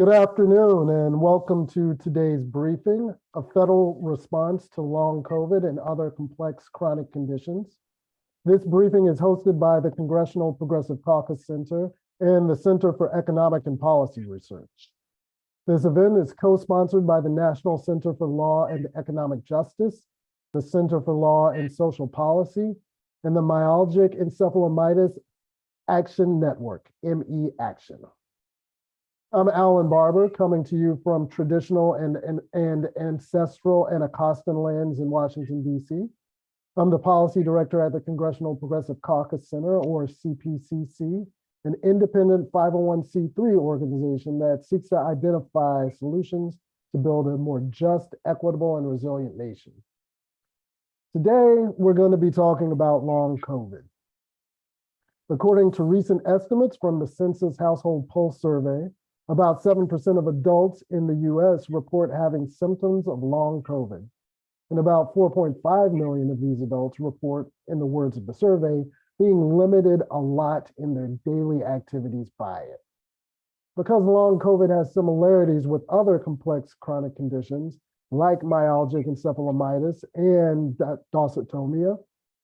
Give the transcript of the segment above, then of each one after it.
Good afternoon and welcome to today's briefing, a federal response to long COVID and other complex chronic conditions. This briefing is hosted by the Congressional Progressive Caucus Center and the Center for Economic and Policy Research. This event is co-sponsored by the National Center for Law and Economic Justice, the Center for Law and Social Policy, and the Myalgic Encephalomyelitis Action Network, ME Action. I'm Alan Barber, coming to you from traditional and ancestral Anacostan lands in Washington, D.C. I'm the policy director at the Congressional Progressive Caucus Center, or CPCC, an independent 501c3 organization that seeks to identify solutions to build a more just, equitable, and resilient nation. Today, we're going to be talking about long COVID. According to recent estimates from the Census Household Pulse Survey, about 7% of adults in the US report having symptoms of long COVID. And about 4.5 million of these adults report, in the words of the survey, being limited a lot in their daily activities by it. Because long COVID has similarities with other complex chronic conditions, like myalgic encephalomyelitis and dysautonomia,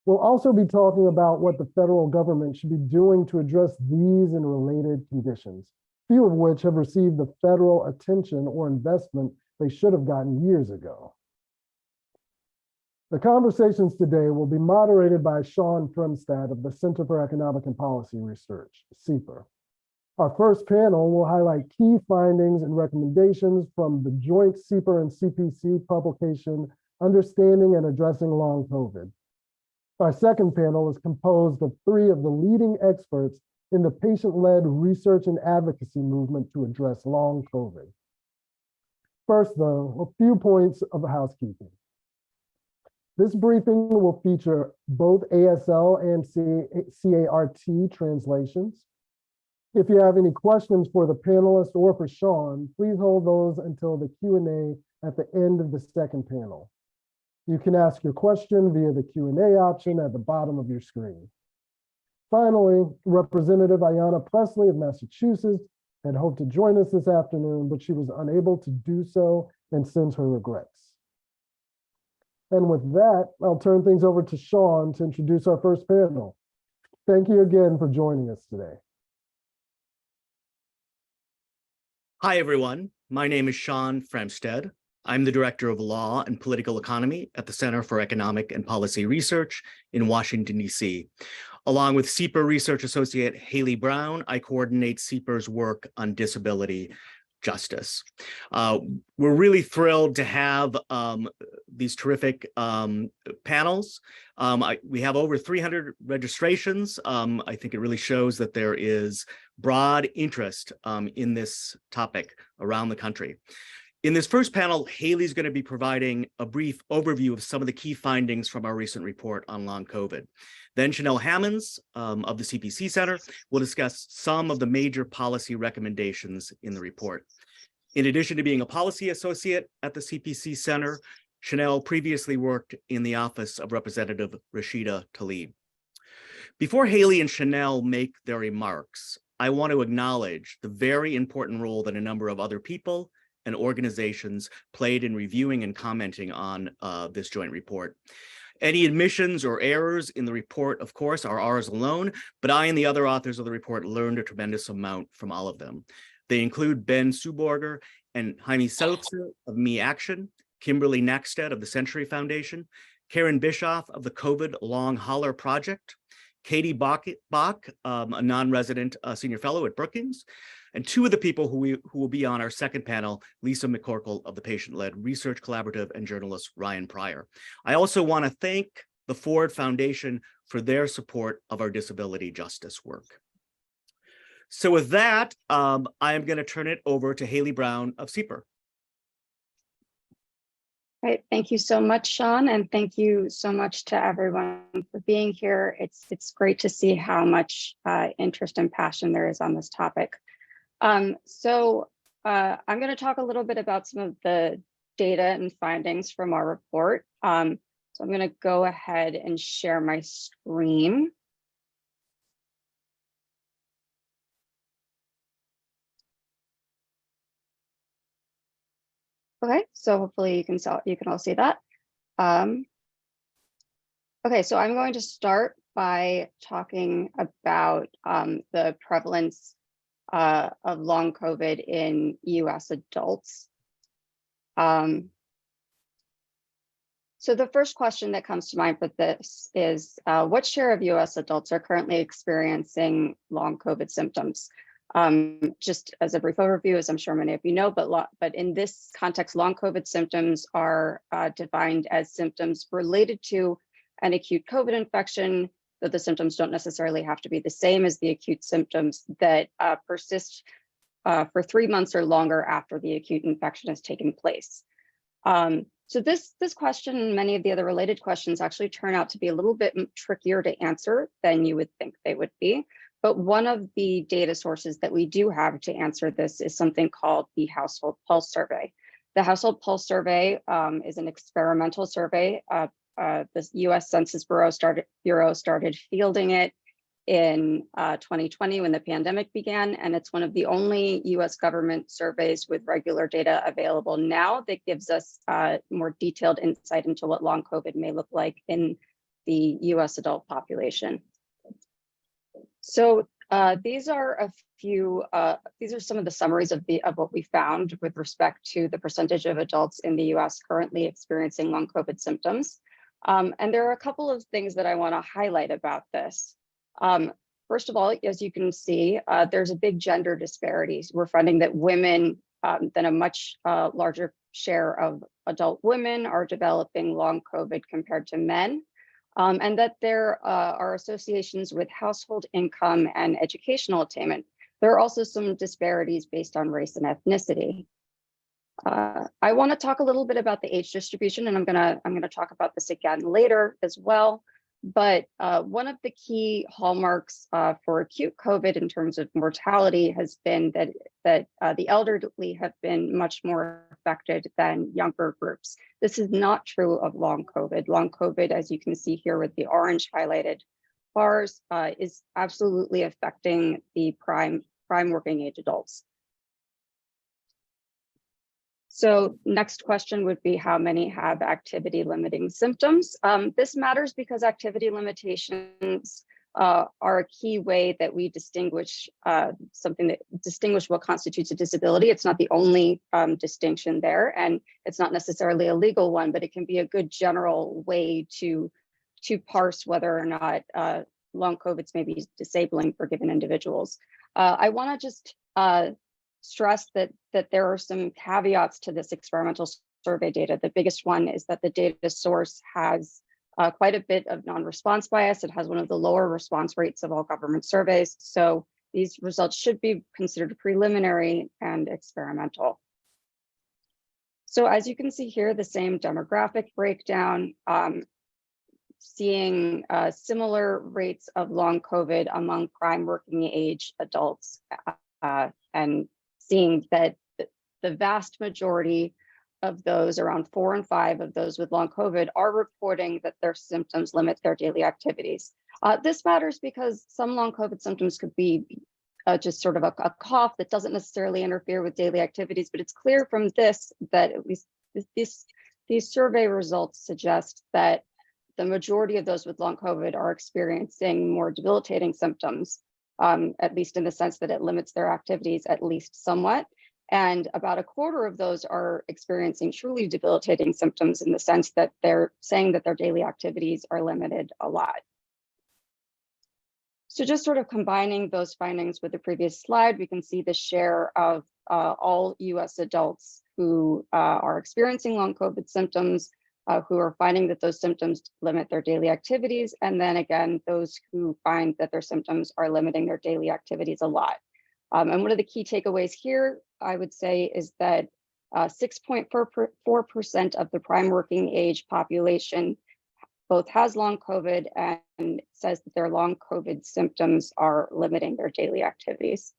we'll also be talking about what the federal government should be doing to address these and related conditions, few of which have received the federal attention or investment they should have gotten years ago. The conversations today will be moderated by Shawn Fremstad of the Center for Economic and Policy Research, CEPR. Our first panel will highlight key findings and recommendations from the joint CEPR and CPC publication, Understanding and Addressing Long COVID. Our second panel is composed of three of the leading experts in the patient-led research and advocacy movement to address long COVID. First, though, a few points of housekeeping. This briefing will feature both ASL and CART translations. If you have any questions for the panelists or for Shawn, please hold those until the Q&A at the end of the second panel. You can ask your question via the Q&A option at the bottom of your screen. Finally, Representative Ayanna Pressley of Massachusetts had hoped to join us this afternoon, but she was unable to do so and sends her regrets. And with that, I'll turn things over to Shawn to introduce our first panel. Thank you again for joining us today. Hi, everyone. My name is Shawn Fremstad. I'm the Director of Law and Political Economy at the Center for Economic and Policy Research in Washington, D.C. Along with CEPR Research Associate Hayley Brown, I coordinate CEPR's work on disability justice. We're really thrilled to have these terrific panels. We have over 300 registrations. I think it really shows that there is broad interest in this topic around the country. In this first panel, Hayley's going to be providing a brief overview of some of the key findings from our recent report on long COVID. Then Chenelle Hammonds of the CPC Center will discuss some of the major policy recommendations in the report. In addition to being a policy associate at the CPC Center, Chenelle previously worked in the office of Representative Rashida Tlaib. Before Hayley and Chenelle make their remarks, I want to acknowledge the very important role that a number of other people and organizations played in reviewing and commenting on this joint report. Any admissions or errors in the report, of course, are ours alone, but I and the other authors of the report learned a tremendous amount from all of them. They include Ben Suborger and Jaime Seltzer of ME Action, Kimberly Nackstead of the Century Foundation, Karen Bischoff of the COVID Long Holler Project, Katie Bach, a non-resident senior fellow at Brookings, and two of the people who will be on our second panel, Lisa McCorkell of the Patient-Led Research Collaborative and journalist Ryan Pryor. I also want to thank the Ford Foundation for their support of our disability justice work. So with that, I am going to turn it over to Hayley Brown of CEPR. Great. Thank you so much, Shawn, and thank you so much to everyone for being here. It's great to see how much interest and passion there is on this topic. I'm going to talk a little bit about some of the data and findings from our report. So I'm going to go ahead and share my screen. Okay, so hopefully you can all see that. Okay, so I'm going to start by talking about the prevalence of long COVID in US adults. So the first question that comes to mind for this is, what share of US adults are currently experiencing long COVID symptoms? Just as a brief overview, as I'm sure many of you know, but in this context, long COVID symptoms are defined as symptoms related to an acute COVID infection, though the symptoms don't necessarily have to be the same as the acute symptoms that persist for 3 months or longer after the acute infection has taken place. So this question and many of the other related questions actually turn out to be a little bit trickier to answer than you would think they would be. But one of the data sources that we do have to answer this is something called the Household Pulse Survey. The Household Pulse Survey is an experimental survey. The US Census Bureau started fielding it in 2020 when the pandemic began, and it's one of the only US government surveys with regular data available now that gives us more detailed insight into what long COVID may look like in the US adult population. So these are some of the summaries of what we found with respect to the percentage of adults in the US currently experiencing long COVID symptoms. And there are a couple of things that I want to highlight about this. First of all, as you can see, there's a big gender disparity. We're finding that women, then a much larger share of adult women are developing long COVID compared to men, and that there are associations with household income and educational attainment. There are also some disparities based on race and ethnicity. I want to talk a little bit about the age distribution, and I'm gonna talk about this again later as well. But one of the key hallmarks for acute COVID in terms of mortality has been that the elderly have been much more affected than younger groups. This is not true of long COVID. Long COVID, as you can see here with the orange highlighted bars, is absolutely affecting the prime working age adults. So next question would be, how many have activity limiting symptoms? This matters because activity limitations are a key way that we distinguish what constitutes a disability. It's not the only distinction there, and it's not necessarily a legal one, but it can be a good general way to parse whether or not long COVIDs may be disabling for given individuals. I want to just stress that there are some caveats to this experimental survey data. The biggest one is that the data source has quite a bit of non-response bias. It has one of the lower response rates of all government surveys. So these results should be considered preliminary and experimental. So as you can see here, the same demographic breakdown, seeing similar rates of long COVID among prime working age adults, and seeing that the vast majority of those, around 4 and 5 of those with long COVID, are reporting that their symptoms limit their daily activities. This matters because some long COVID symptoms could be just sort of a cough that doesn't necessarily interfere with daily activities, but it's clear from this that at least these survey results suggest that the majority of those with long COVID are experiencing more debilitating symptoms, at least in the sense that it limits their activities at least somewhat. And about a quarter of those are experiencing truly debilitating symptoms in the sense that they're saying that their daily activities are limited a lot. So just sort of combining those findings with the previous slide, we can see the share of all US adults who are experiencing long COVID symptoms, who are finding that those symptoms limit their daily activities. And then again, those who find that their symptoms are limiting their daily activities a lot. And one of the key takeaways here, I would say, is that 6.4% of the prime working age population both has long COVID and says that their long COVID symptoms are limiting their daily activities.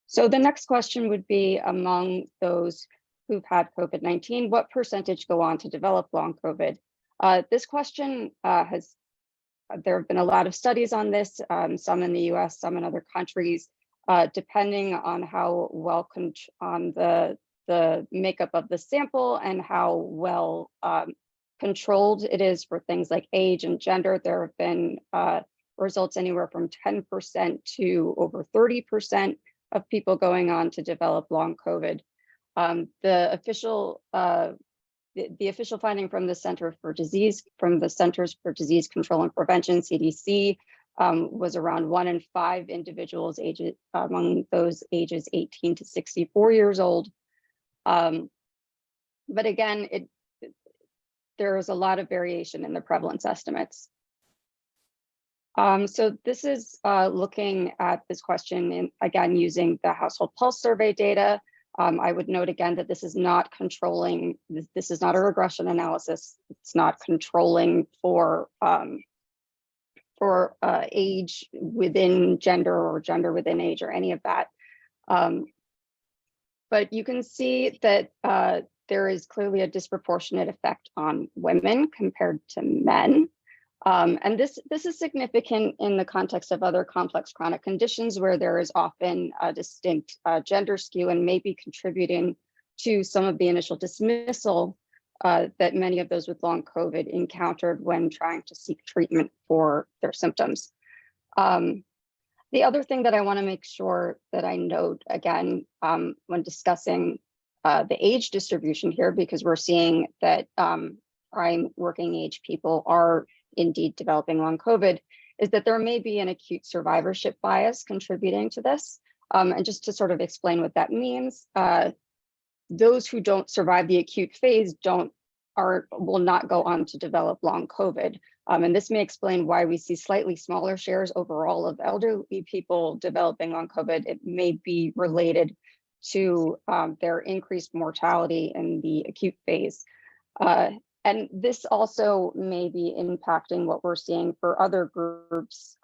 So the next question would be, among those who've had COVID-19, what percentage go on to develop long COVID? This question there have been a lot of studies on this, some in the US, some in other countries, depending on how well on the the makeup of the sample and how well controlled it is for things like age and gender. There have been results anywhere from 10% to over 30% of people going on to develop long COVID. The official finding from the Centers for Disease Control and Prevention, CDC, was around 1 in 5 individuals among those ages 18 to 64 years old. But again, there is a lot of variation in the prevalence estimates. So this is looking at this question again using the household pulse survey data. I would note again that this is not controlling, this is not a regression analysis. It's not controlling for age within gender or gender within age or any of that. But you can see that there is clearly a disproportionate effect on women compared to men. And this is significant in the context of other complex chronic conditions where there is often a distinct gender skew and may be contributing to some of the initial dismissal that many of those with long COVID encountered when trying to seek treatment for their symptoms. The other thing that I want to make sure that I note again when discussing the age distribution here, because we're seeing that prime working age people are indeed developing long COVID, is that there may be an acute survivorship bias contributing to this. And just to sort of explain what that means, those who don't survive the acute phase will not go on to develop long COVID. And this may explain why we see slightly smaller shares overall of elderly people developing long COVID. It may be related to their increased mortality in the acute phase. And this also may be impacting what we're seeing for other groups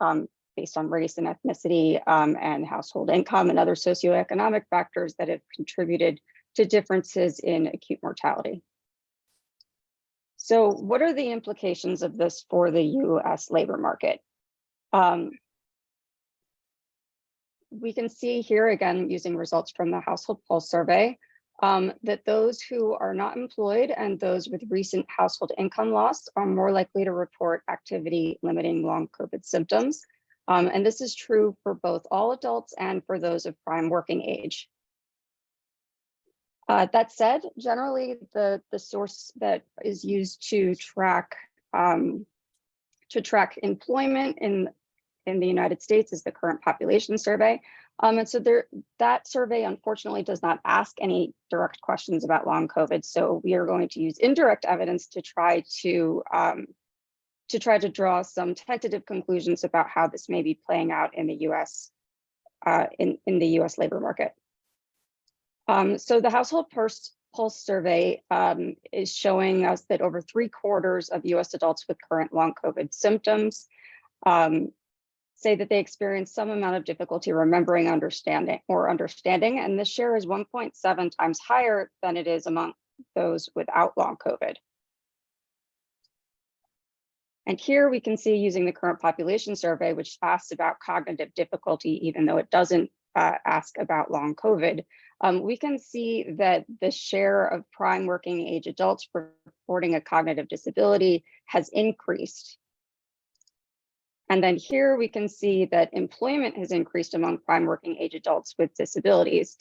based on race and ethnicity and household income and other socioeconomic factors that have contributed to differences in acute mortality. So what are the implications of this for the US labor market? We can see here again, using results from the household pulse survey, that those who are not employed and those with recent household income loss are more likely to report activity limiting long COVID symptoms. And this is true for both all adults and for those of prime working age. That said, generally the source that is used to track employment in the United States is the current population survey. And so that survey unfortunately does not ask any direct questions about long COVID. So we are going to use indirect evidence to try to draw some tentative conclusions about how this may be playing out in the US in the US labor market. So the household pulse survey is showing us that over 3/4 of US adults with current long COVID symptoms say that they experience some amount of difficulty remembering, understanding, and this share is 1.7 times higher than it is among those without long COVID. And here we can see, using the current population survey, which asks about cognitive difficulty, even though it doesn't ask about long COVID, we can see that the share of prime working age adults reporting a cognitive disability has increased. And then here we can see that employment has increased among prime working age adults with disabilities.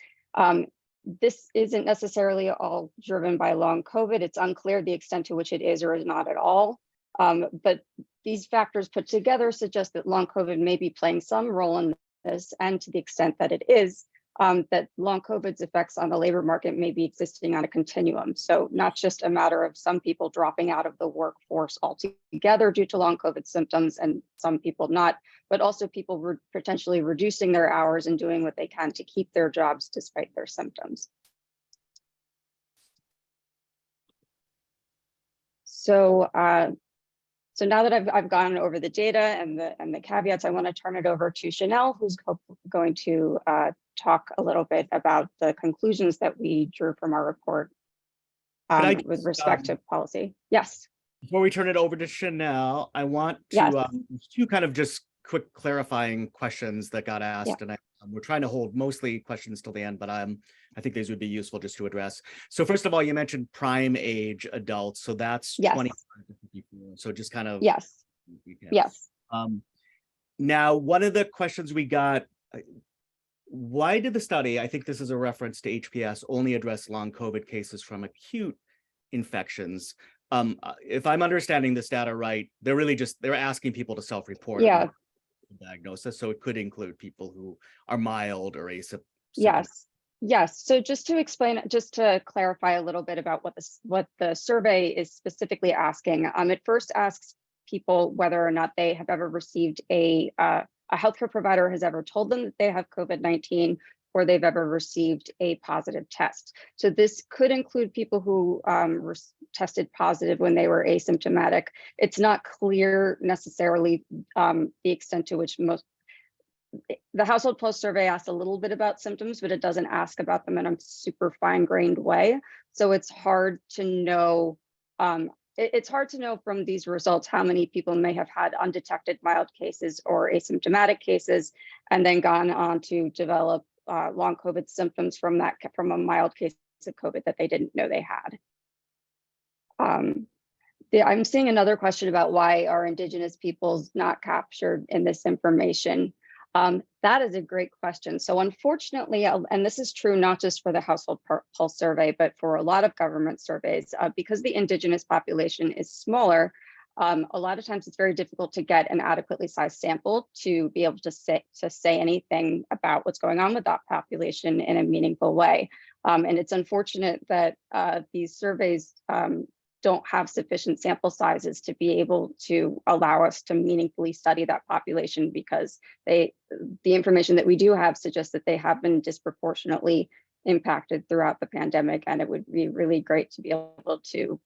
This isn't necessarily all driven by long COVID. It's unclear the extent to which it is or is not at all. But these factors put together suggest that long COVID may be playing some role in this, and to the extent that it is, that long COVID's effects on the labor market may be existing on a continuum. So not just a matter of some people dropping out of the workforce altogether due to long COVID symptoms and some people not, but also people potentially reducing their hours and doing what they can to keep their jobs despite their symptoms. So now that I've gone over the data and the caveats, I want to turn it over to Chenelle, who's going to talk a little bit about the conclusions that we drew from our report with respect to policy. Yes. Before we turn it over to Chenelle, I want to two kind of just quick clarifying questions that got asked, and I We're trying to hold mostly questions till the end, but I think these would be useful just to address. So first of all, you mentioned prime age adults. So that's Yes. 25 to 54. So just kind of. Yes. Yes. Now, one of the questions we got, why did the study, I think this is a reference to HPS, only address long COVID cases from acute infections? If I'm understanding this data right, they're asking people to self-report Yeah. diagnosis, so it could include people who are mild or asymptomatic. Yes. Yes. So just to explain, just to clarify a little bit about what the survey is specifically asking. It first asks people whether or not they have ever received a healthcare provider has ever told them that they have COVID-19 or they've ever received a positive test. So this could include people who were tested positive when they were asymptomatic. It's not clear necessarily the extent to which the Household Pulse survey asks a little bit about symptoms, but it doesn't ask about them in a super fine-grained way. So it's hard to know. It's hard to know from these results how many people may have had undetected mild cases or asymptomatic cases, and then gone on to develop long COVID symptoms from a mild case of COVID that they didn't know they had. I'm seeing another question about why are Indigenous peoples not captured in this information. That is a great question. So unfortunately, and this is true not just for the Household Pulse survey, but for a lot of government surveys, because the Indigenous population is smaller, a lot of times it's very difficult to get an adequately sized sample to be able to say anything about what's going on with that population in a meaningful way. And it's unfortunate that these surveys don't have sufficient sample sizes to be able to allow us to meaningfully study that population, because the information that we do have suggests that they have been disproportionately impacted throughout the pandemic. And it would be really great to be able to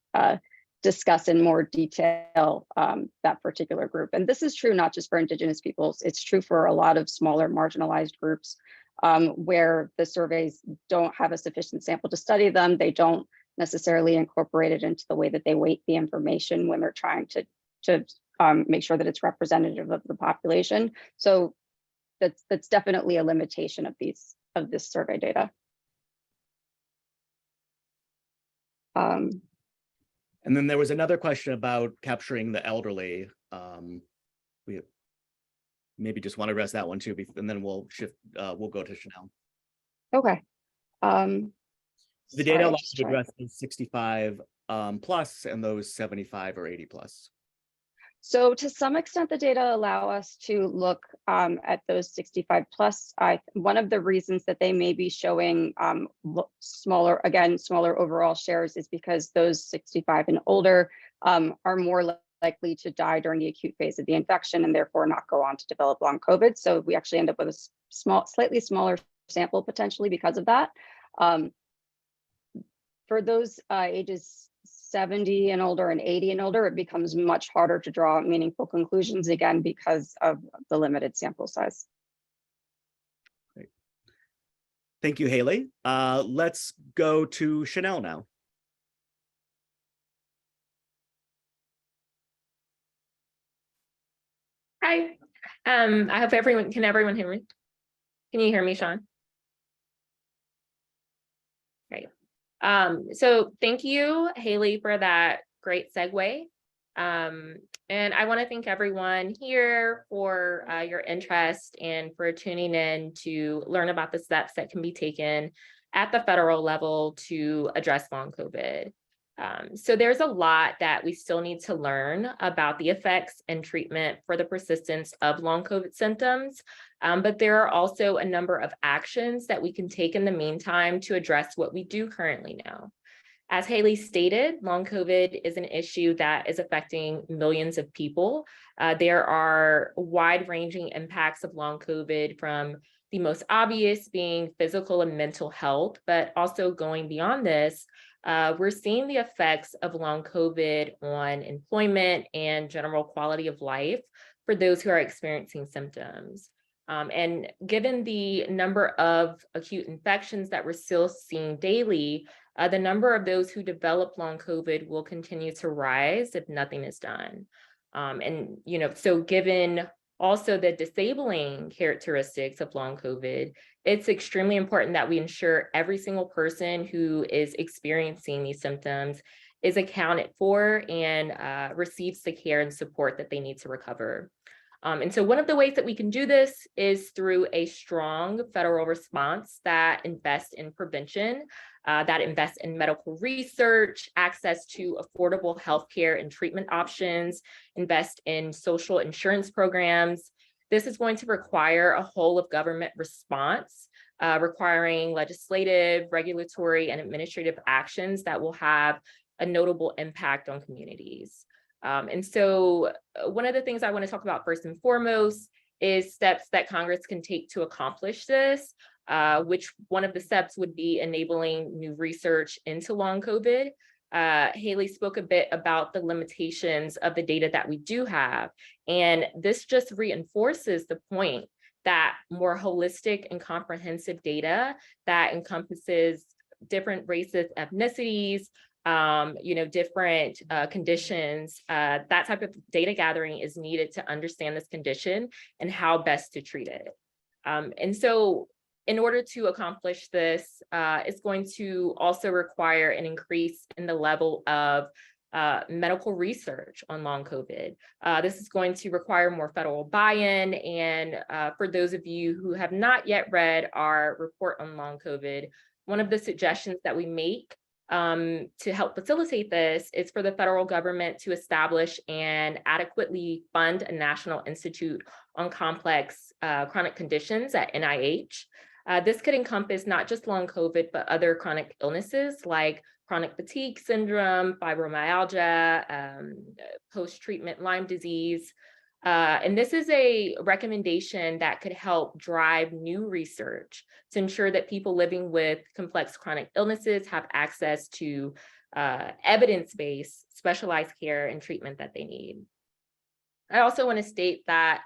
discuss in more detail that particular group. And this is true not just for Indigenous peoples, it's true for a lot of smaller marginalized groups where the surveys don't have a sufficient sample to study them. They don't necessarily incorporate it into the way that they weight the information when they're trying to make sure that it's representative of the population. So that's definitely a limitation of this survey data. And then there was another question about capturing the elderly. We maybe just want to address that one too, and then we'll shift. We'll go to Chenelle. Okay. The data allows to address those 65 plus and those 75 or 80 plus. So to some extent, the data allow us to look at those 65 plus. One of the reasons that they may be showing smaller overall shares is because those 65 and older are more likely to die during the acute phase of the infection and therefore not go on to develop long COVID. So we actually end up with a slightly smaller sample potentially because of that. For those ages 70 and older and 80 and older, it becomes much harder to draw meaningful conclusions, again, because of the limited sample size. Great. Thank you, Hayley. Let's go to Chenelle now. Hi. I hope everyone can hear me? Can you hear me, Shawn? Great. So thank you, Hayley, for that great segue. And I want to thank everyone here for your interest and for tuning in to learn about the steps that can be taken at the federal level to address long COVID. So there's a lot that we still need to learn about the effects and treatment for the persistence of long COVID symptoms, but there are also a number of actions that we can take in the meantime to address what we do currently know. As Hayley stated, long COVID is an issue that is affecting millions of people. There are wide-ranging impacts of long COVID, from the most obvious being physical and mental health, but also going beyond this, we're seeing the effects of long COVID on employment and general quality of life for those who are experiencing symptoms. And given the number of acute infections that we're still seeing daily, the number of those who develop long COVID will continue to rise if nothing is done. And, so given also the disabling characteristics of long COVID, it's extremely important that we ensure every single person who is experiencing these symptoms is accounted for and receives the care and support that they need to recover. And so one of the ways that we can do this is through a strong federal response that invests in prevention, that invests in medical research, access to affordable healthcare and treatment options, invest in social insurance programs. This is going to require a whole of government response, requiring legislative, regulatory, and administrative actions that will have a notable impact on communities. And so one of the things I want to talk about first and foremost is steps that Congress can take to accomplish this, which one of the steps would be enabling new research into long COVID. Hayley spoke a bit about the limitations of the data that we do have, and this just reinforces the point that more holistic and comprehensive data that encompasses different races, ethnicities, different conditions, that type of data gathering is needed to understand this condition and how best to treat it. And so in order to accomplish this, it's going to also require an increase in the level of medical research on long COVID. This is going to require more federal buy-in. And for those of you who have not yet read our report on long COVID, one of the suggestions that we make to help facilitate this is for the federal government to establish and adequately fund a National Institute on Complex Chronic Conditions at NIH. This could encompass not just long COVID, but other chronic illnesses like chronic fatigue syndrome, fibromyalgia, post-treatment Lyme disease. And this is a recommendation that could help drive new research to ensure that people living with complex chronic illnesses have access to evidence-based specialized care and treatment that they need. I also want to state that,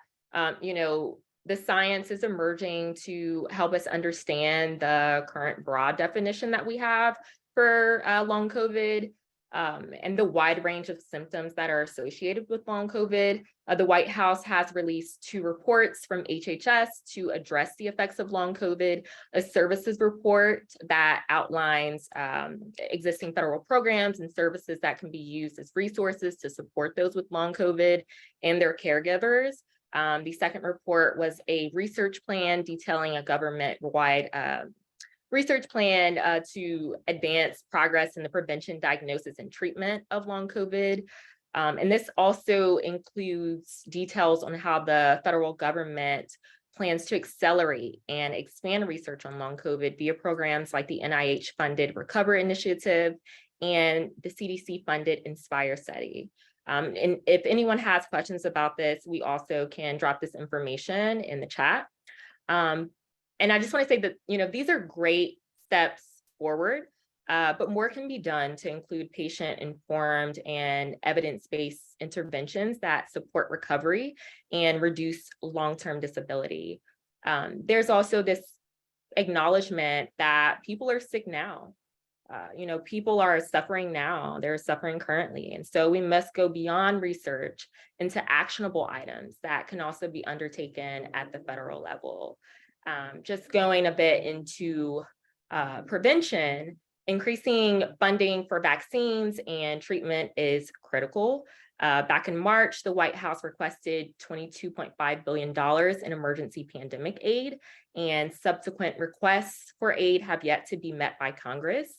the science is emerging to help us understand the current broad definition that we have for long COVID and the wide range of symptoms that are associated with long COVID. The White House has released 2 reports from HHS to address the effects of long COVID, a services report that outlines existing federal programs and services that can be used as resources to support those with long COVID and their caregivers. The second report was a research plan detailing a government-wide research plan to advance progress in the prevention, diagnosis, and treatment of long COVID. And this also includes details on how the federal government plans to accelerate and expand research on long COVID via programs like the NIH-funded Recover Initiative and the CDC-funded Inspire study. And if anyone has questions about this, we also can drop this information in the chat. And I just want to say that, these are great steps forward, but more can be done to include patient-informed and evidence-based interventions that support recovery and reduce long-term disability. There's also this acknowledgement that people are sick now. People are suffering now, they're suffering currently. And so we must go beyond research into actionable items that can also be undertaken at the federal level. Just going a bit into prevention, increasing funding for vaccines and treatment is critical. Back in March, the White House requested $22.5 billion in emergency pandemic aid, and subsequent requests for aid have yet to be met by Congress.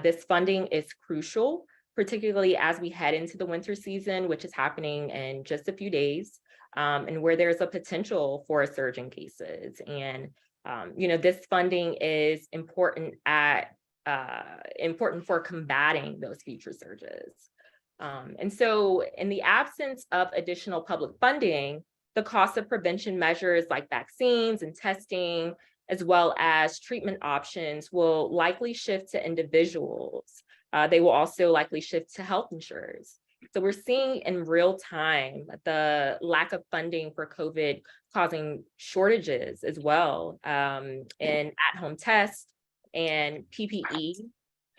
This funding is crucial, particularly as we head into the winter season, which is happening in just a few days, and where there's a potential for a surge in cases. And, this funding is important for combating those future surges. And so in the absence of additional public funding, the cost of prevention measures like vaccines and testing, as well as treatment options, will likely shift to individuals. They will also likely shift to health insurers. So we're seeing in real time the lack of funding for COVID causing shortages as well in at-home tests and PPE,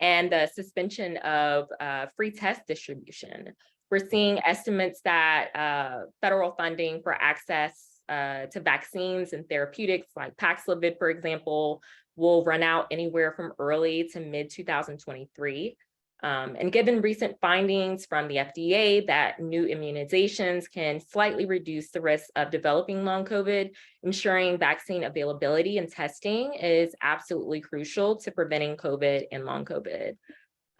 and the suspension of free test distribution. We're seeing estimates that federal funding for access to vaccines and therapeutics like Paxlovid, for example, will run out anywhere from early to mid 2023. And given recent findings from the FDA that new immunizations can slightly reduce the risk of developing long COVID, ensuring vaccine availability and testing is absolutely crucial to preventing COVID and long COVID.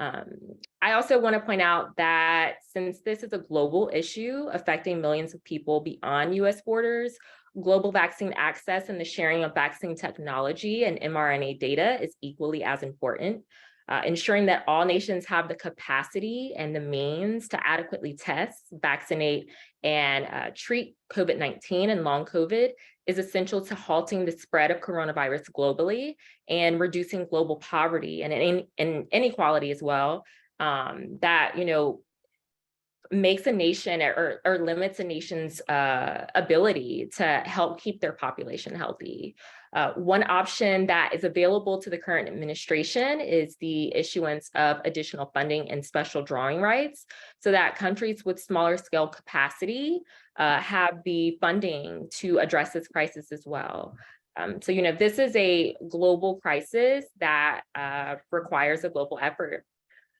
I also want to point out that since this is a global issue affecting millions of people beyond US borders, global vaccine access and the sharing of vaccine technology and mRNA data is equally as important. Ensuring that all nations have the capacity and the means to adequately test, vaccinate, and treat COVID-19 and long COVID is essential to halting the spread of coronavirus globally and reducing global poverty and inequality as well. That, makes a nation or limits a nation's ability to help keep their population healthy. One option that is available to the current administration is the issuance of additional funding and special drawing rights so that countries with smaller scale capacity have the funding to address this crisis as well. So, this is a global crisis that requires a global effort.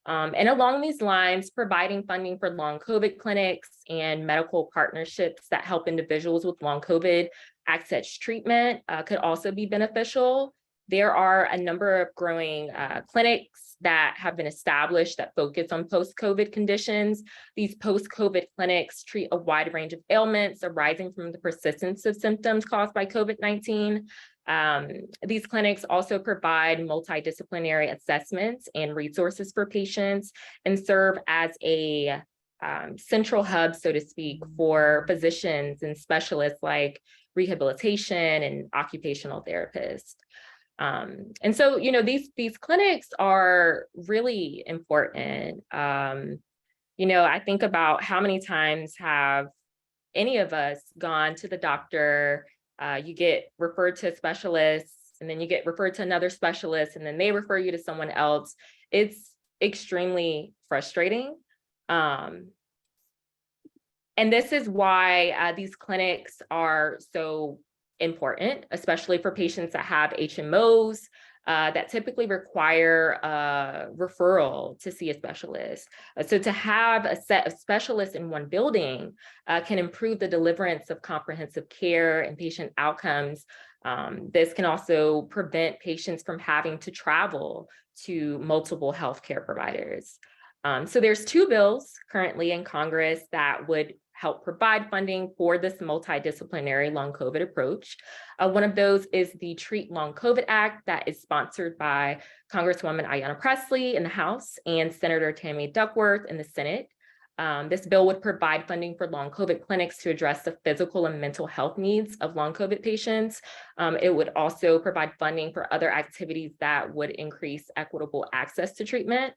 And along these lines, providing funding for long COVID clinics and medical partnerships that help individuals with long COVID access treatment could also be beneficial. There are a number of growing clinics that have been established that focus on post-COVID conditions. These post-COVID clinics treat a wide range of ailments arising from the persistence of symptoms caused by COVID-19. These clinics also provide multidisciplinary assessments and resources for patients and serve as a central hub, so to speak, for physicians and specialists like rehabilitation and occupational therapists. And so, these clinics are really important. I think about how many times have any of us gone to the doctor. You get referred to specialists, and then you get referred to another specialist, and then they refer you to someone else. It's extremely frustrating. And this is why these clinics are so important, especially for patients that have HMOs that typically require a referral to see a specialist. So to have a set of specialists in one building can improve the deliverance of comprehensive care and patient outcomes. This can also prevent patients from having to travel to multiple healthcare providers. So there's two bills currently in Congress that would help provide funding for this multidisciplinary long COVID approach. One of those is the Treat Long COVID Act that is sponsored by Congresswoman Ayanna Pressley in the House and Senator Tammy Duckworth in the Senate. This bill would provide funding for long COVID clinics to address the physical and mental health needs of long COVID patients. It would also provide funding for other activities that would increase equitable access to treatment.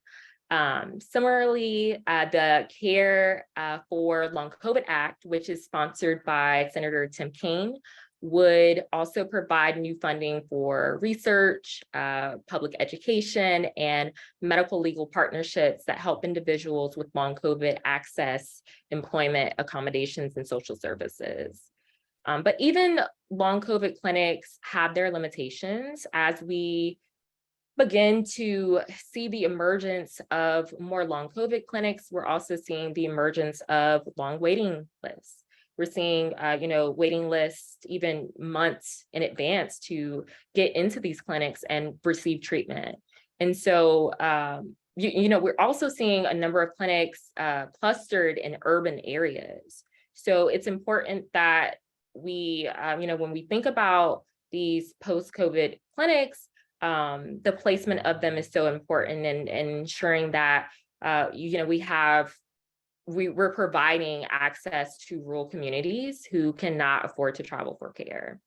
Similarly, the Care for Long COVID Act, which is sponsored by Senator Tim Kaine, would also provide new funding for research, public education, and medical legal partnerships that help individuals with long COVID access employment, accommodations, and social services. But even long COVID clinics have their limitations. As we begin to see the emergence of more long COVID clinics, we're also seeing the emergence of long waiting lists. We're seeing, waiting lists even months in advance to get into these clinics and receive treatment. And so, we're also seeing a number of clinics clustered in urban areas. So it's important that we, when we think about these post-COVID clinics, the placement of them is so important, and ensuring that we're providing access to rural communities who cannot afford to travel for care.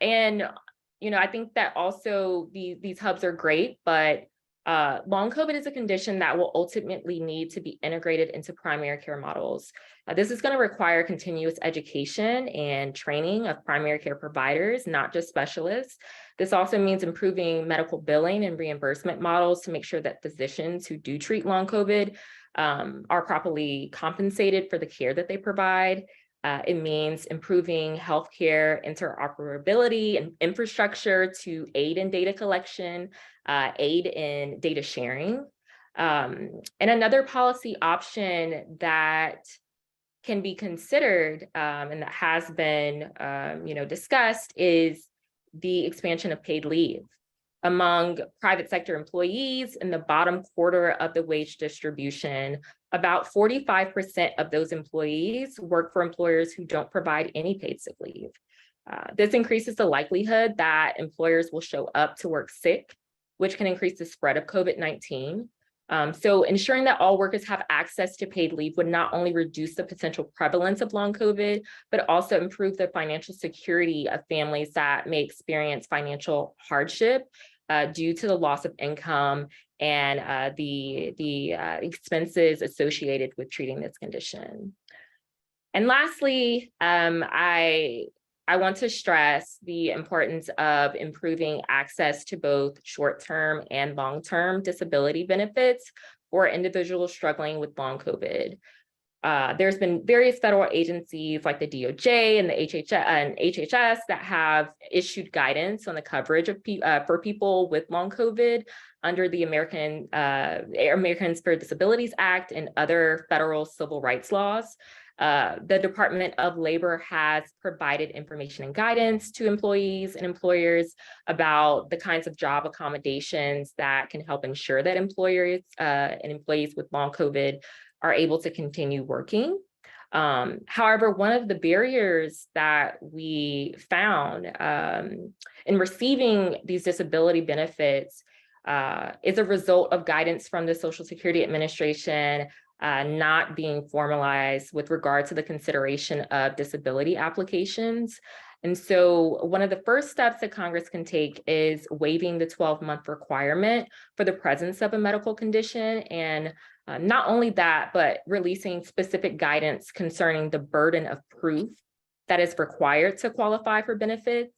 And I think that also these hubs are great, but long COVID is a condition that will ultimately need to be integrated into primary care models. This is going to require continuous education and training of primary care providers, not just specialists. This also means improving medical billing and reimbursement models to make sure that physicians who do treat long COVID are properly compensated for the care that they provide. It means improving healthcare interoperability and infrastructure to aid in data collection, aid in data sharing. And another policy option that can be considered and that has been discussed is the expansion of paid leave. Among private sector employees in the bottom quarter of the wage distribution, about 45% of those employees work for employers who don't provide any paid sick leave. This increases the likelihood that employers will show up to work sick, which can increase the spread of COVID-19. So ensuring that all workers have access to paid leave would not only reduce the potential prevalence of long COVID, but also improve the financial security of families that may experience financial hardship due to the loss of income and the expenses associated with treating this condition. And lastly, I want to stress the importance of improving access to both short-term and long-term disability benefits for individuals struggling with long COVID. There's been various federal agencies like the DOJ and the HHS that have issued guidance on the coverage of for people with long COVID under the Americans with Disabilities Act and other federal civil rights laws. The Department of Labor has provided information and guidance to employees and employers about the kinds of job accommodations that can help ensure that employers and employees with long COVID are able to continue working. However, one of the barriers that we found in receiving these disability benefits is a result of guidance from the Social Security Administration not being formalized with regard to the consideration of disability applications. And so one of the first steps that Congress can take is waiving the 12-month requirement for the presence of a medical condition. And not only that, but releasing specific guidance concerning the burden of proof that is required to qualify for benefits.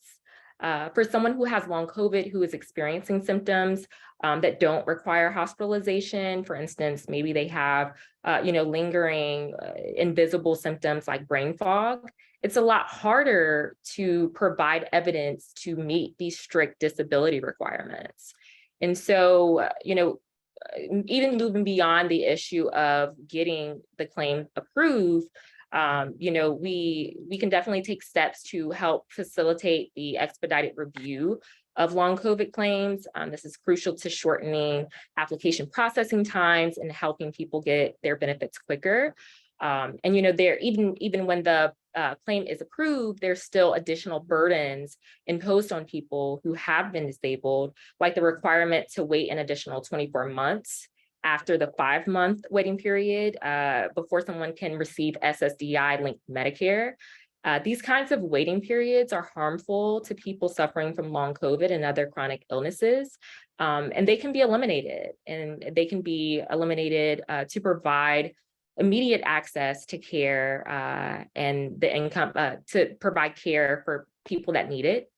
For someone who has long COVID, who is experiencing symptoms that don't require hospitalization, for instance, maybe they have lingering invisible symptoms like brain fog, it's a lot harder to provide evidence to meet these strict disability requirements. And so, even moving beyond the issue of getting the claim approved, we can definitely take steps to help facilitate the expedited review of long COVID claims. This is crucial to shortening application processing times and helping people get their benefits quicker. There even when the claim is approved, there's still additional burdens imposed on people who have been disabled, like the requirement to wait an additional 24 months after the 5-month waiting period before someone can receive SSDI-linked Medicare. These kinds of waiting periods are harmful to people suffering from long COVID and other chronic illnesses, and they can be eliminated. And they can be eliminated to provide immediate access to care and the income to provide care for people that need it.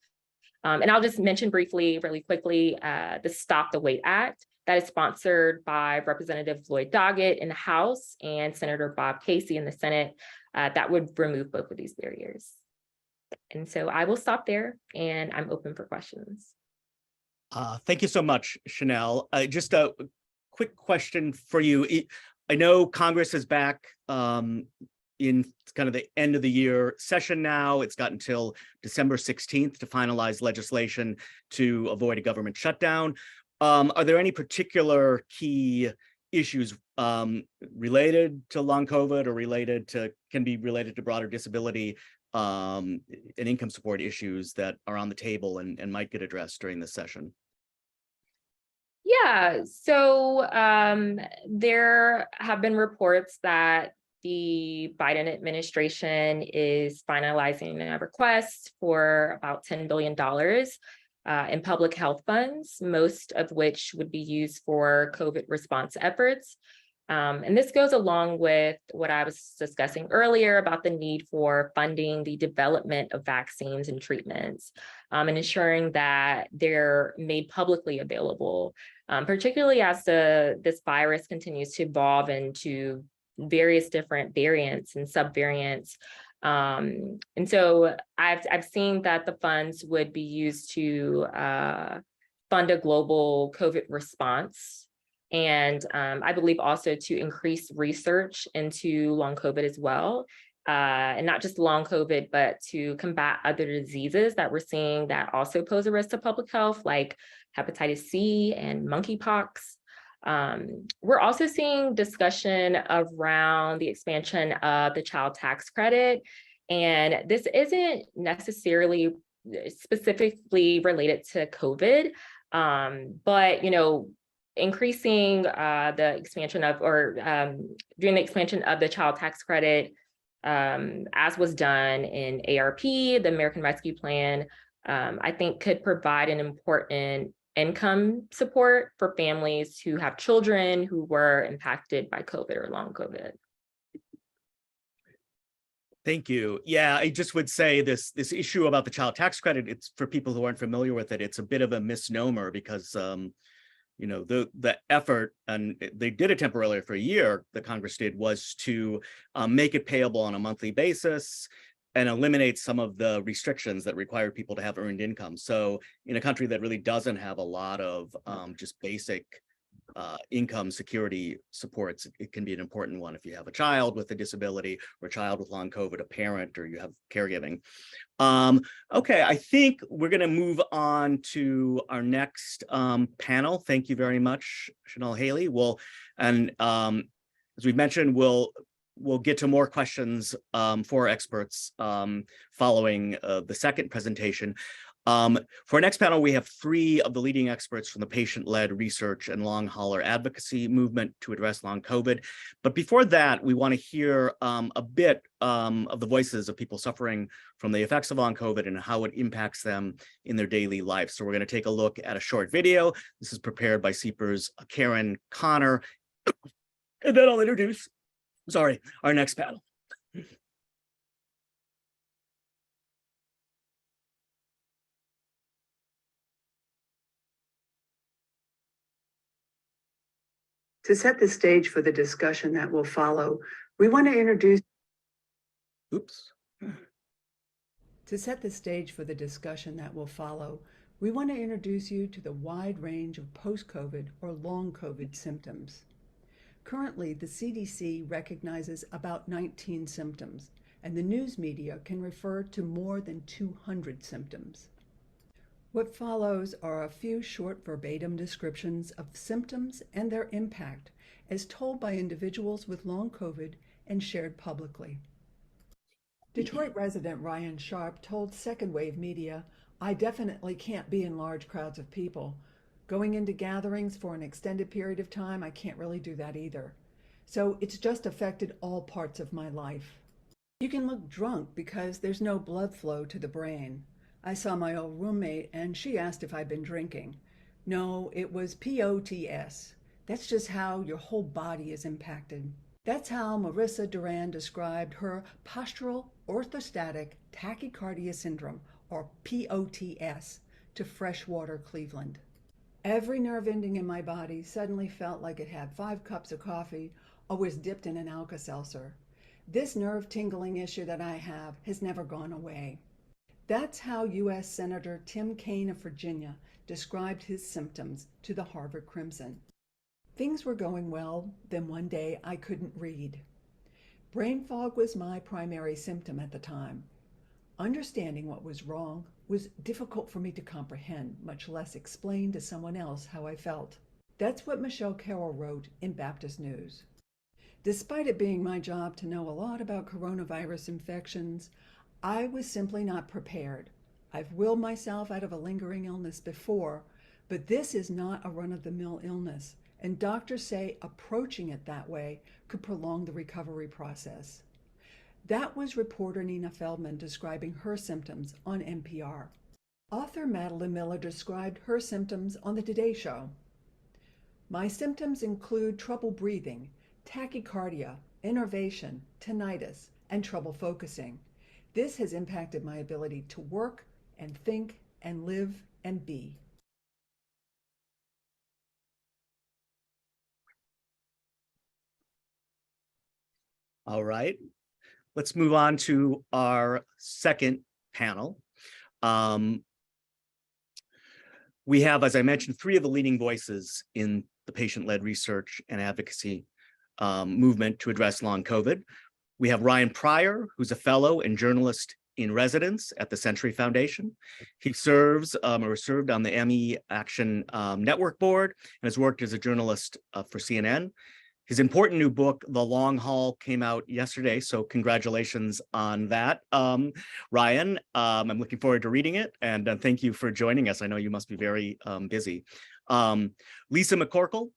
And I'll just mention briefly, really quickly, the Stop the Wait Act that is sponsored by Representative Lloyd Doggett in the House and Senator Bob Casey in the Senate that would remove both of these barriers. And so I will stop there and I'm open for questions. Thank you so much, Chenelle. Just a quick question for you. I know Congress is back in kind of the end of the year session now. It's got until December 16th to finalize legislation to avoid a government shutdown. Are there any particular key issues related to long COVID or can be related to broader disability and income support issues that are on the table and might get addressed during this session? Yeah, so there have been reports that the Biden administration is finalizing a request for about $10 billion in public health funds, most of which would be used for COVID response efforts. And this goes along with what I was discussing earlier about the need for funding the development of vaccines and treatments, and ensuring that they're made publicly available, particularly as this virus continues to evolve into various different variants and subvariants. And so I've seen that the funds would be used to fund a global COVID response. And I believe also to increase research into long COVID as well. And not just long COVID, but to combat other diseases that we're seeing that also pose a risk to public health, like hepatitis C and monkeypox. We're also seeing discussion around the expansion of the child tax credit. And this isn't necessarily specifically related to COVID, but, increasing the expansion of, or doing the expansion of the child tax credit, as was done in ARP, the American Rescue Plan, I think could provide an important income support for families who have children who were impacted by COVID or long COVID. Thank you. Yeah, I just would say this issue about the child tax credit, it's for people who aren't familiar with it, it's a bit of a misnomer because the effort, and they did it temporarily for a year, the Congress did, was to make it payable on a monthly basis and eliminate some of the restrictions that require people to have earned income. So in a country that really doesn't have a lot of just basic income security supports, it can be an important one if you have a child with a disability or a child with long COVID, a parent, or you have caregiving. Okay, I think we're going to move on to our next panel. Thank you very much, Chenelle, Hayley. As we mentioned, we'll get to more questions for our experts following the second presentation. For our next panel, we have 3 of the leading experts from the patient-led research and long hauler advocacy movement to address long COVID. But before that, we want to hear a bit of the voices of people suffering from the effects of long COVID and how it impacts them in their daily life. So we're going to take a look at a short video. This is prepared by CEPR's Karen Connor. And then I'll introduce, our next panel. To set the stage for the discussion that will follow, we want to introduce... To set the stage for the discussion that will follow, we want to introduce you to the wide range of post-COVID or long COVID symptoms. Currently, the CDC recognizes about 19 symptoms, and the news media can refer to more than 200 symptoms. What follows are a few short verbatim descriptions of symptoms and their impact as told by individuals with long COVID and shared publicly. Detroit resident Ryan Sharp told Second Wave Media, "I definitely can't be in large crowds of people. Going into gatherings for an extended period of time, I can't really do that either. So it's just affected all parts of my life. You can look drunk because there's no blood flow to the brain. I saw my old roommate and she asked if I'd been drinking. No, it was POTS. That's just how your whole body is impacted." That's how Marissa Duran described her postural orthostatic tachycardia syndrome, or POTS, to Freshwater, Cleveland. "Every nerve ending in my body suddenly felt like it had 5 cups of coffee or was dipped in an Alka-Seltzer. This nerve tingling issue that I have has never gone away." That's how U.S. Senator Tim Kaine of Virginia described his symptoms to the Harvard Crimson. "Things were going well, then one day I couldn't read. Brain fog was my primary symptom at the time. Understanding what was wrong was difficult for me to comprehend, much less explain to someone else how I felt." That's what Michelle Carroll wrote in Baptist News. Despite it being my job to know a lot about coronavirus infections, I was simply not prepared. I've willed myself out of a lingering illness before, but this is not a run-of-the-mill illness, and doctors say approaching it that way could prolong the recovery process. That was reporter Nina Feldman describing her symptoms on NPR. Author Madeline Miller described her symptoms on the Today Show. "My symptoms include trouble breathing, tachycardia, innervation, tinnitus, and trouble focusing. This has impacted my ability to work and think and live and be. All right, let's move on to our second panel. We have, as I mentioned, three of the leading voices in the patient-led research and advocacy movement to address long COVID. We have Ryan Pryor, who's a fellow and journalist in residence at the Century Foundation. He served on the ME Action Network Board and has worked as a journalist for CNN. His important new book, The Long Haul, came out yesterday, so congratulations on that, Ryan. I'm looking forward to reading it, and thank you for joining us. I know you must be very busy. Lisa McCorkell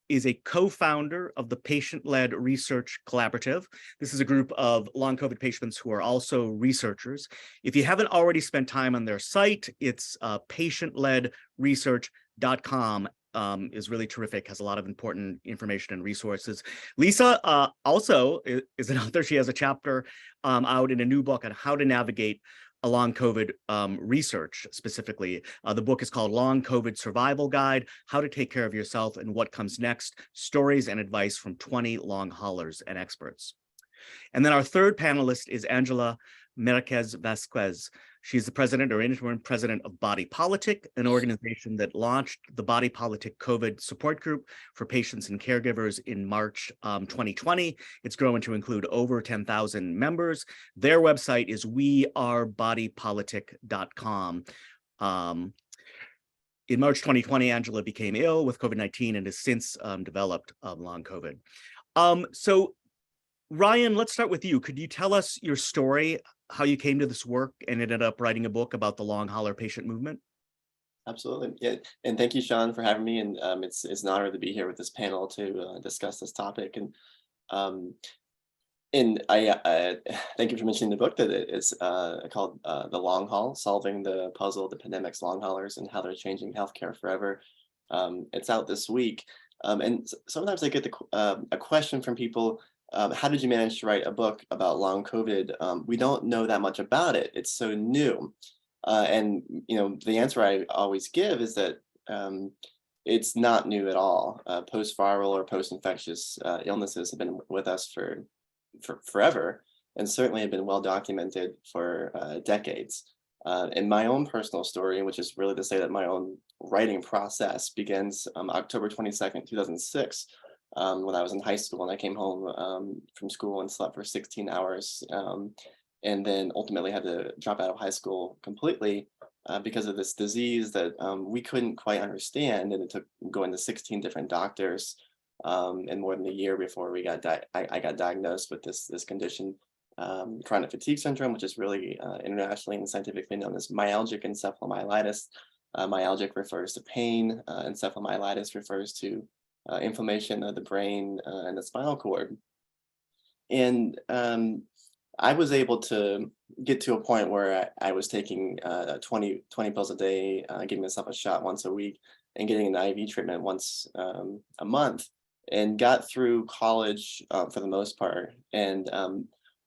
is a co-founder of the Patient-Led Research Collaborative. This is a group of long COVID patients who are also researchers. If you haven't already spent time on their site, it's patientledresearch.com. Is really terrific, has a lot of important information and resources. Lisa also is an author. She has a chapter out in a new book on how to navigate a long COVID research specifically. The book is called Long COVID Survival Guide, How to Take Care of Yourself and What Comes Next, Stories and Advice from 20 Long Haulers and Experts. And then our third panelist is Angela Meriquez Vasquez. She's the president or interim president of Politic, an organization that launched the Politic COVID support group for patients and caregivers in March 2020. It's grown to include over 10,000 members. Their website is wearebodypolitic.com. In March 2020, Angela became ill with COVID-19 and has since developed long COVID. So Ryan, let's start with you. Could you tell us your story, how you came to this work and ended up writing a book about the long hauler patient movement? Absolutely. Yeah. And thank you, Shawn, for having me. And it's an honor to be here with this panel to discuss this topic. And I thank you for mentioning the book that it's called The Long Haul, Solving the Puzzle of the Pandemic's Long Haulers and How They're Changing Healthcare Forever. It's out this week. And sometimes I get a question from people. How did you manage to write a book about long COVID? We don't know that much about it. It's so new. And the answer I always give is that it's not new at all. Post-viral or post-infectious illnesses have been with us for forever, and certainly have been well documented for decades. And my own personal story, which is really to say that my own writing process begins October 22nd, 2006. When I was in high school and I came home from school and slept for 16 hours and then ultimately had to drop out of high school completely because of this disease that we couldn't quite understand. And it took going to 16 different doctors and more than a year before I got diagnosed with this condition, chronic fatigue syndrome, which is really internationally and scientifically known as myalgic encephalomyelitis. Myalgic refers to pain, encephalomyelitis refers to inflammation of the brain and the spinal cord. And I was able to get to a point where I was taking 20 pills a day, giving myself a shot once a week and getting an IV treatment once a month, and got through college for the most part, and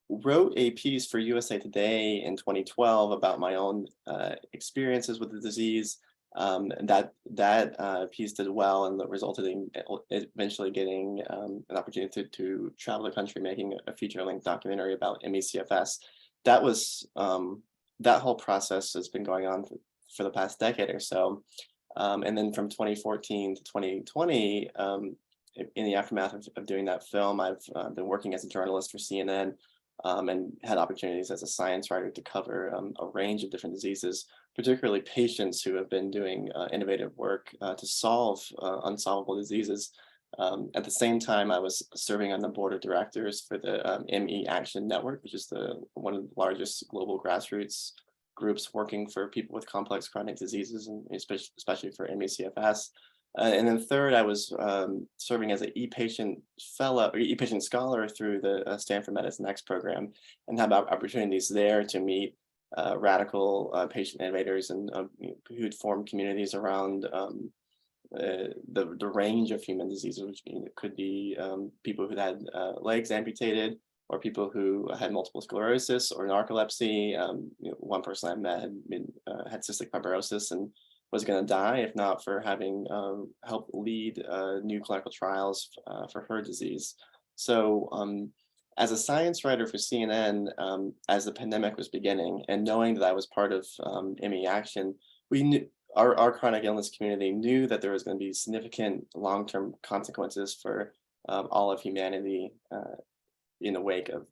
wrote a piece for USA Today in 2012 about my own experiences with the disease. And that piece did well and resulted in eventually getting an opportunity to travel the country, making a feature-length documentary about ME/CFS. That was that whole process has been going on for the past decade or so. And then from 2014 to 2020, in the aftermath of doing that film, I've been working as a journalist for CNN and had opportunities as a science writer to cover a range of different diseases, particularly patients who have been doing innovative work to solve unsolvable diseases. At the same time, I was serving on the board of directors for the ME Action Network, which is one of the largest global grassroots groups working for people with complex chronic diseases, and especially for ME/CFS. And then third, I was serving as an e-patient fellow or e-patient scholar through the Stanford Medicine X program, and had opportunities there to meet radical patient innovators and who'd formed communities around the range of human diseases, which could be people who had legs amputated, or people who had multiple sclerosis or narcolepsy. One person I met had cystic fibrosis and was going to die if not for having helped lead new clinical trials for her disease. So as a science writer for CNN, as the pandemic was beginning, and knowing that I was part of ME Action, we knew our chronic illness community knew that there was going to be significant long-term consequences for all of humanity in the wake of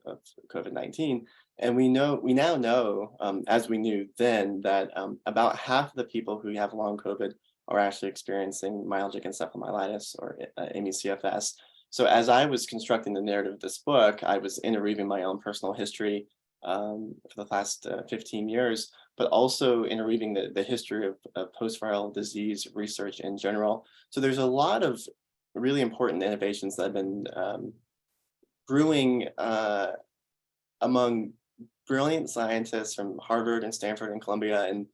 COVID-19. And we now know, as we knew then, that about half of the people who have long COVID are actually experiencing myalgic encephalomyelitis, or ME/CFS. So as I was constructing the narrative of this book, I was interweaving my own personal history for the last 15 years, but also interweaving the history of post-viral disease research in general. So there's a lot of really important innovations that have been brewing among brilliant scientists from Harvard and Stanford and Columbia and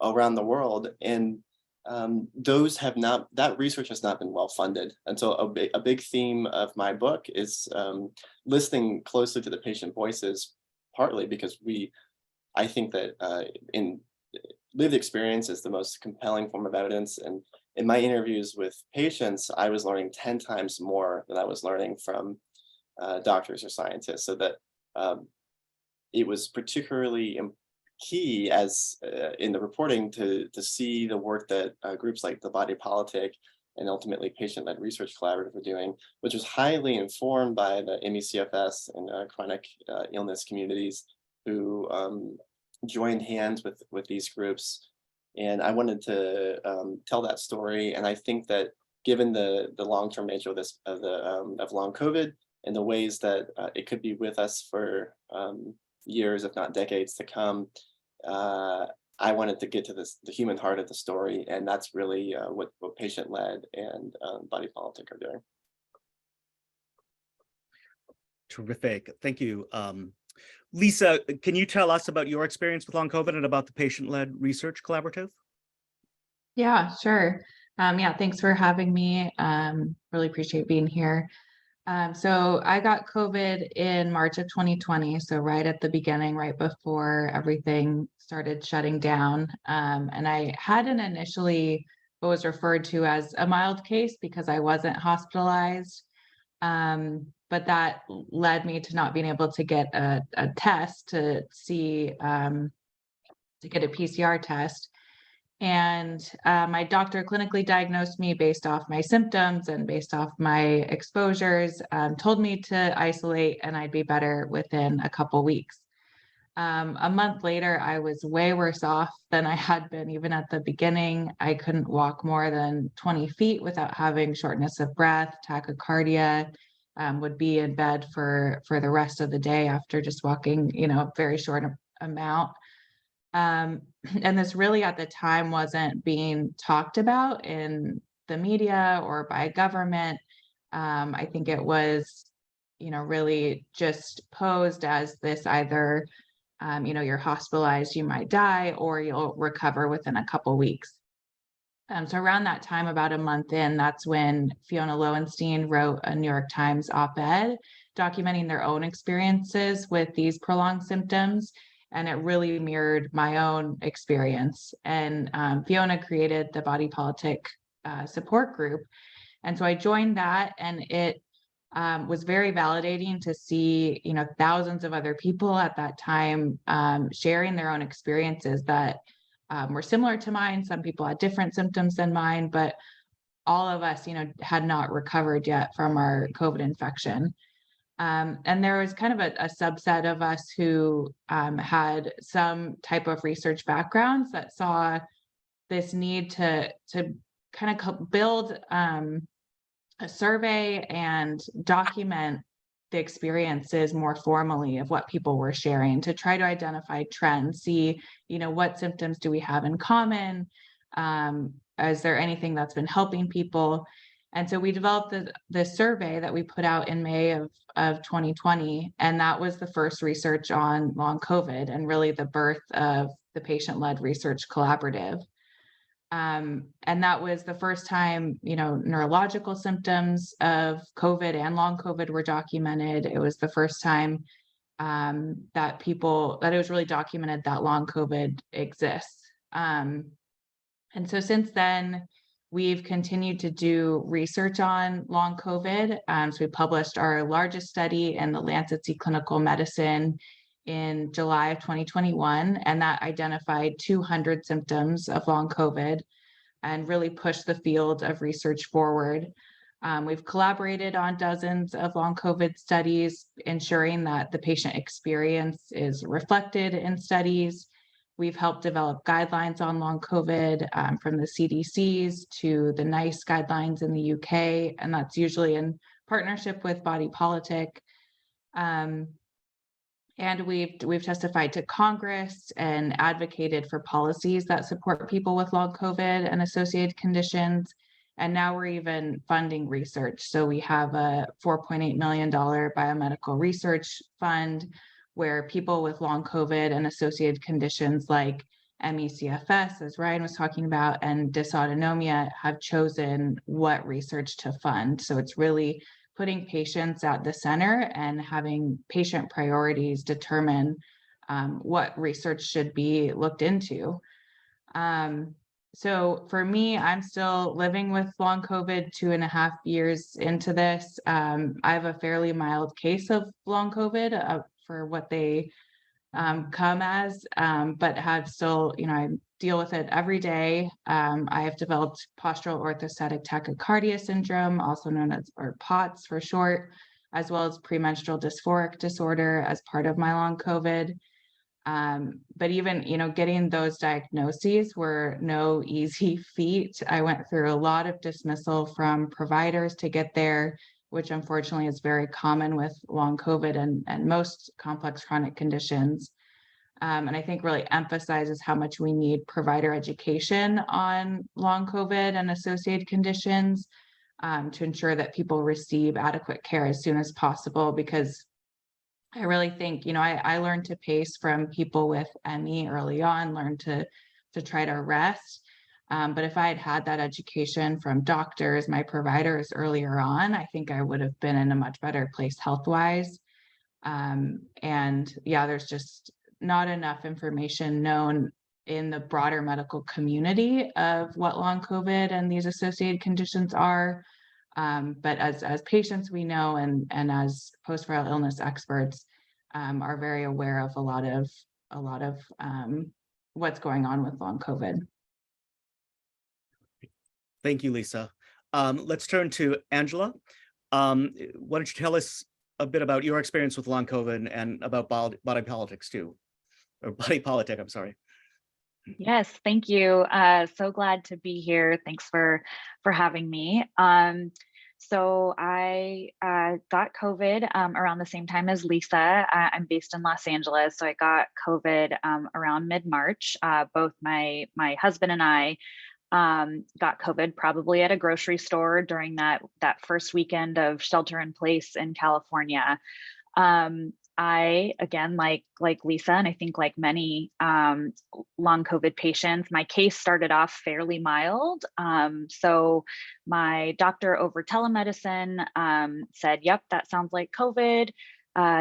around the world. And that research has not been well funded. And so a big theme of my book is listening closely to the patient voices, partly because I think that in lived experience is the most compelling form of evidence. And in my interviews with patients, I was learning 10 times more than I was learning from doctors or scientists. So that it was particularly key as in the reporting to see the work that groups like the Body Politic and ultimately Patient-Led Research Collaborative were doing, which was highly informed by the ME/CFS and chronic illness communities who joined hands with these groups. And I wanted to tell that story. And I think that given the long-term nature of this of long COVID and the ways that it could be with us for years, if not decades to come, I wanted to get to the human heart of the story, and that's really what Patient-Led and Body Politic are doing. Terrific, thank you. Lisa, can you tell us about your experience with long COVID and about the Patient-Led Research Collaborative? Yeah, sure. Yeah, thanks for having me. Really appreciate being here. So I got COVID in March of 2020, so right at the beginning, right before everything started shutting down. And I had an initially what was referred to as a mild case because I wasn't hospitalized. But that led me to not being able to get a test to see, to get a PCR test. And my doctor clinically diagnosed me based off my symptoms and based off my exposures, told me to isolate and I'd be better within a couple weeks. A month later, I was way worse off than I had been even at the beginning. I couldn't walk more than 20 feet without having shortness of breath, tachycardia, would be in bed for the rest of the day after just walking, a very short amount. And this really at the time wasn't being talked about in the media or by government. I think it was, really just posed as this either, you're hospitalized, you might die, or you'll recover within a couple weeks. So around that time, about a month in, that's when Fiona Lowenstein wrote a New York Times op-ed documenting their own experiences with these prolonged symptoms. And it really mirrored my own experience. And Fiona created the Body Politic support group. And so I joined that, and it was very validating to see, thousands of other people at that time sharing their own experiences that were similar to mine. Some people had different symptoms than mine, but all of us, had not recovered yet from our COVID infection. And there was kind of a subset of us who had some type of research backgrounds that saw this need to kind of build a survey and document the experiences more formally of what people were sharing to try to identify trends, see, what symptoms do we have in common? Is there anything that's been helping people? And so we developed this survey that we put out in May of 2020, and that was the first research on long COVID and really the birth of the Patient-Led Research Collaborative. And that was the first time, neurological symptoms of COVID and long COVID were documented. It was the first time that it was really documented that long COVID exists. And so since then, we've continued to do research on long COVID. So we published our largest study in the Lancet Clinical Medicine in July of 2021, and that identified 200 symptoms of long COVID and really pushed the field of research forward. We've collaborated on dozens of long COVID studies, ensuring that the patient experience is reflected in studies. We've helped develop guidelines on long COVID from the CDC's to the NICE guidelines in the UK, and that's usually in partnership with Body Politic. And we've testified to Congress and advocated for policies that support people with long COVID and associated conditions. And now we're even funding research. So we have a $4.8 million biomedical research fund where people with long COVID and associated conditions like ME/CFS, as Ryan was talking about, and dysautonomia have chosen what research to fund. So it's really putting patients at the center and having patient priorities determine what research should be looked into. So for me, I'm still living with long COVID 2.5 years into this. I have a fairly mild case of long COVID for what they come as, but have still, I deal with it every day. I have developed postural orthostatic tachycardia syndrome, also known as, or POTS for short, as well as premenstrual dysphoric disorder as part of my long COVID. But even, getting those diagnoses were no easy feat. I went through a lot of dismissal from providers to get there, which unfortunately is very common with long COVID and most complex chronic conditions. And I think really emphasizes how much we need provider education on long COVID and associated conditions to ensure that people receive adequate care as soon as possible, because I really think, I learned to pace from people with ME early on, learned to try to rest. But if I had had that education from doctors, my providers earlier on, I think I would have been in a much better place health-wise. And yeah, there's just not enough information known in the broader medical community of what long COVID and these associated conditions are. But as patients, we know, and as post-viral illness experts are very aware of a lot of what's going on with long COVID. Thank you, Lisa. Let's turn to Angela. Why don't you tell us a bit about your experience with long COVID and about body politics too, or body politic, I'm sorry. Yes, thank you. So glad to be here. Thanks for having me. So I got COVID around the same time as Lisa. I'm based in Los Angeles, so I got COVID around mid-March. Both my husband and I got COVID probably at a grocery store during that first weekend of shelter in place in California. I, again, like Lisa, and I think like many long COVID patients, my case started off fairly mild. So my doctor over telemedicine said, yep, that sounds like COVID.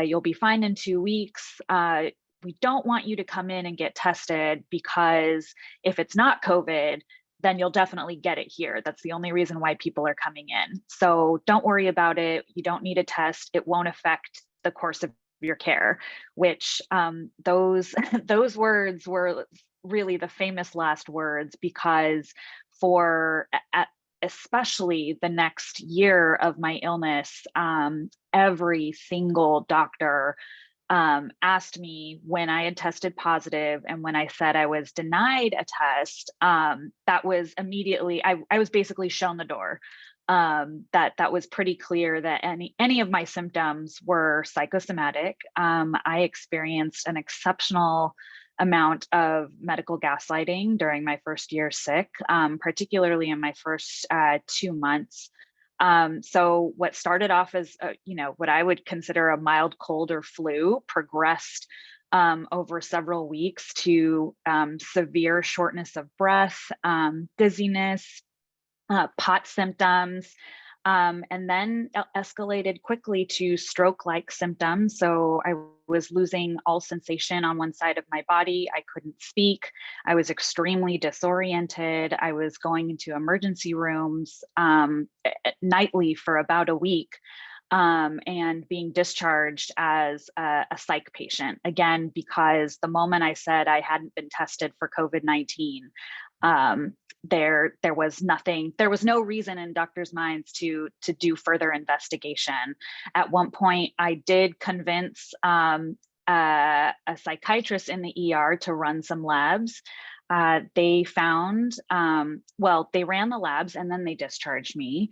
You'll be fine in 2 weeks. We don't want you to come in and get tested, because if it's not COVID, then you'll definitely get it here. That's the only reason why people are coming in. So don't worry about it. You don't need a test. It won't affect the course of your care, which those words were really the famous last words, because for especially the next year of my illness, every single doctor asked me when I had tested positive and when I said I was denied a test. That was immediately, I was basically shown the door. That was pretty clear that any of my symptoms were psychosomatic. I experienced an exceptional amount of medical gaslighting during my first year sick, particularly in my first 2 months. So what started off as what I would consider a mild cold or flu progressed over several weeks to severe shortness of breath, dizziness, pot symptoms, and then escalated quickly to stroke-like symptoms. So I was losing all sensation on one side of my body. I couldn't speak. I was extremely disoriented. I was going into emergency rooms nightly for about a week. And being discharged as a psych patient, again, because the moment I said I hadn't been tested for COVID-19, there was nothing, there was no reason in doctors' minds to do further investigation. At one point, I did convince a psychiatrist in the ER to run some labs. They found, well, they ran the labs and then they discharged me.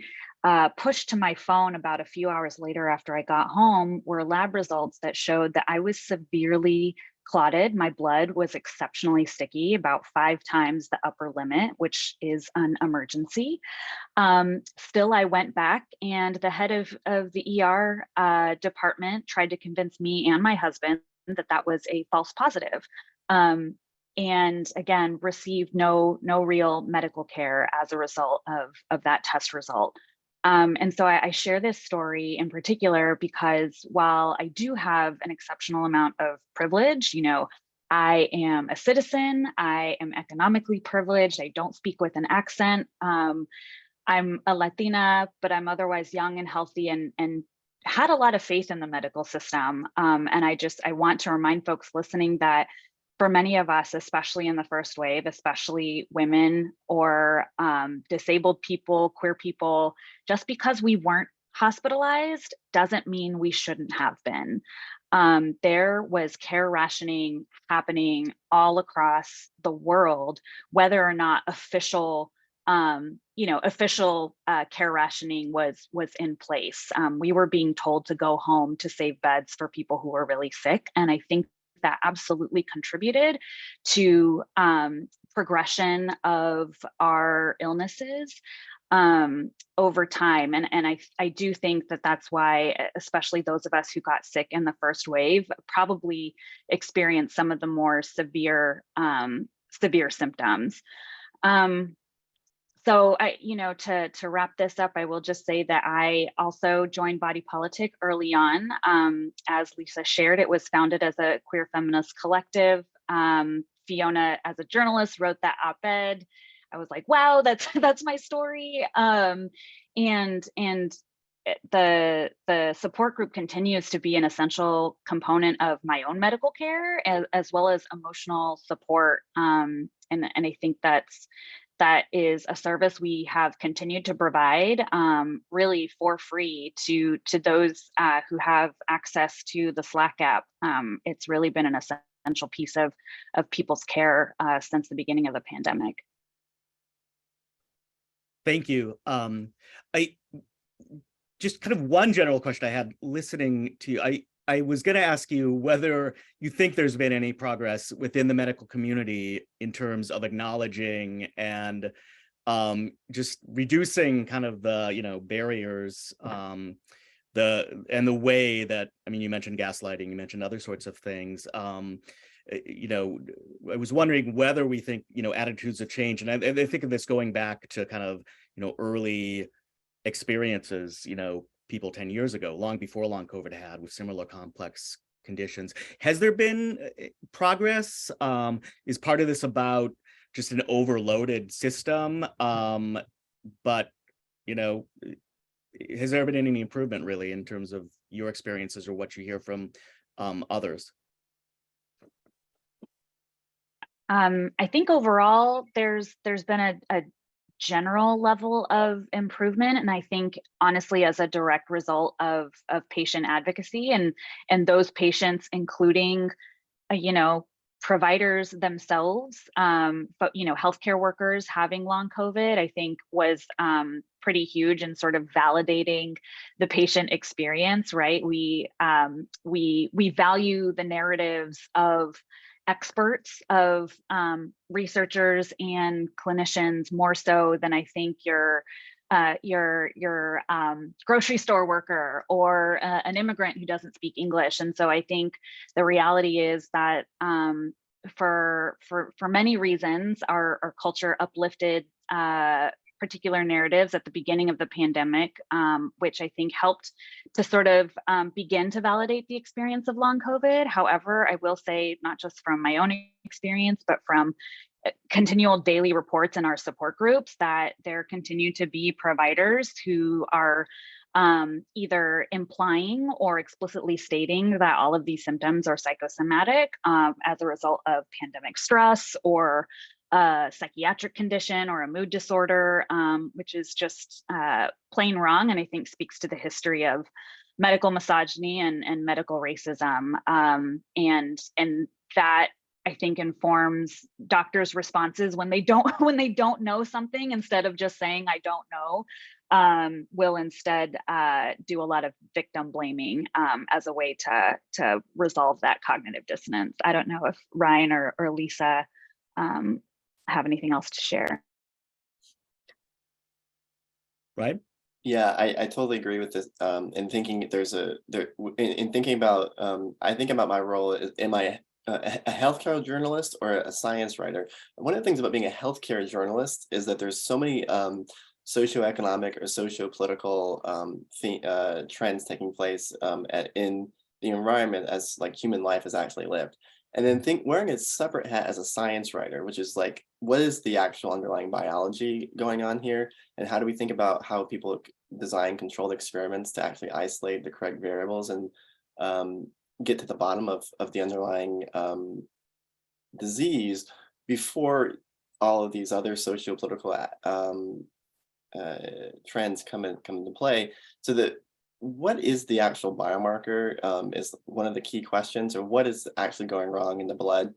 Pushed to my phone about a few hours later after I got home were lab results that showed that I was severely clotted. My blood was exceptionally sticky, about 5 times the upper limit, which is an emergency. Still, I went back, and the head of the ER department tried to convince me and my husband that that was a false positive. And again, received no real medical care as a result of that test result. And so I share this story in particular because while I do have an exceptional amount of privilege, you know, I am a citizen, I am economically privileged, I don't speak with an accent, I'm a Latina, but I'm otherwise young and healthy and had a lot of faith in the medical system. And I want to remind folks listening that for many of us, especially in the first wave, especially women or disabled people, queer people, just because we weren't hospitalized doesn't mean we shouldn't have been. There was care rationing happening all across the world, whether or not official care rationing was in place. We were being told to go home to save beds for people who were really sick. And I think that absolutely contributed to progression of our illnesses over time. And I do think that that's why, especially those of us who got sick in the first wave, probably experienced some of the more severe symptoms. So to wrap this up, I will just say that I also joined Body Politic early on. As Lisa shared, it was founded as a queer feminist collective. Fiona, as a journalist, wrote that op-ed. I was like, wow, that's my story. And the support group continues to be an essential component of my own medical care, as well as emotional support. And I think that is a service we have continued to provide really for free to those who have access to the Slack app. It's really been an essential piece of people's care since the beginning of the pandemic. Thank you. I just kind of one general question I had listening to you. I was going to ask you whether you think there's been any progress within the medical community in terms of acknowledging and just reducing kind of the barriers, the way that, I mean, you mentioned gaslighting, you mentioned other sorts of things. I was wondering whether we think attitudes have changed, and I think of this going back to kind of early experiences, people 10 years ago, long before long COVID had with similar complex conditions. Has there been progress? Is part of this about just an overloaded system? But has there been any improvement really in terms of your experiences or what you hear from others? I think overall there's been a general level of improvement, and I think honestly as a direct result of patient advocacy and those patients, including providers themselves, but healthcare workers having long COVID, I think was pretty huge in sort of validating the patient experience, right? We value the narratives of experts, of researchers and clinicians more so than I think your your grocery store worker or an immigrant who doesn't speak English. And so I think the reality is that for many reasons, our culture uplifted particular narratives at the beginning of the pandemic, which I think helped to sort of begin to validate the experience of long COVID. However, I will say, not just from my own experience, but from continual daily reports in our support groups, that there continue to be providers who are either implying or explicitly stating that all of these symptoms are psychosomatic as a result of pandemic stress or a psychiatric condition or a mood disorder, which is just plain wrong, and I think speaks to the history of medical misogyny and medical racism, and that I think informs doctors' responses when they don't know something. Instead of just saying I don't know, will instead do a lot of victim blaming as a way to resolve that cognitive dissonance. I don't know if Ryan or Lisa have anything else to share. Right. Yeah, I totally agree with this. In thinking in thinking about, I think about my role. Am I a healthcare journalist or a science writer? One of the things about being a healthcare journalist is that there's so many socioeconomic or socio-political trends taking place in the environment as like human life is actually lived. And then wearing a separate hat as a science writer, which is like, what is the actual underlying biology going on here? And how do we think about how people design controlled experiments to actually isolate the correct variables and get to the bottom of the underlying disease before all of these other socio-political trends come into play? So that what is the actual biomarker is one of the key questions, or what is actually going wrong in the blood.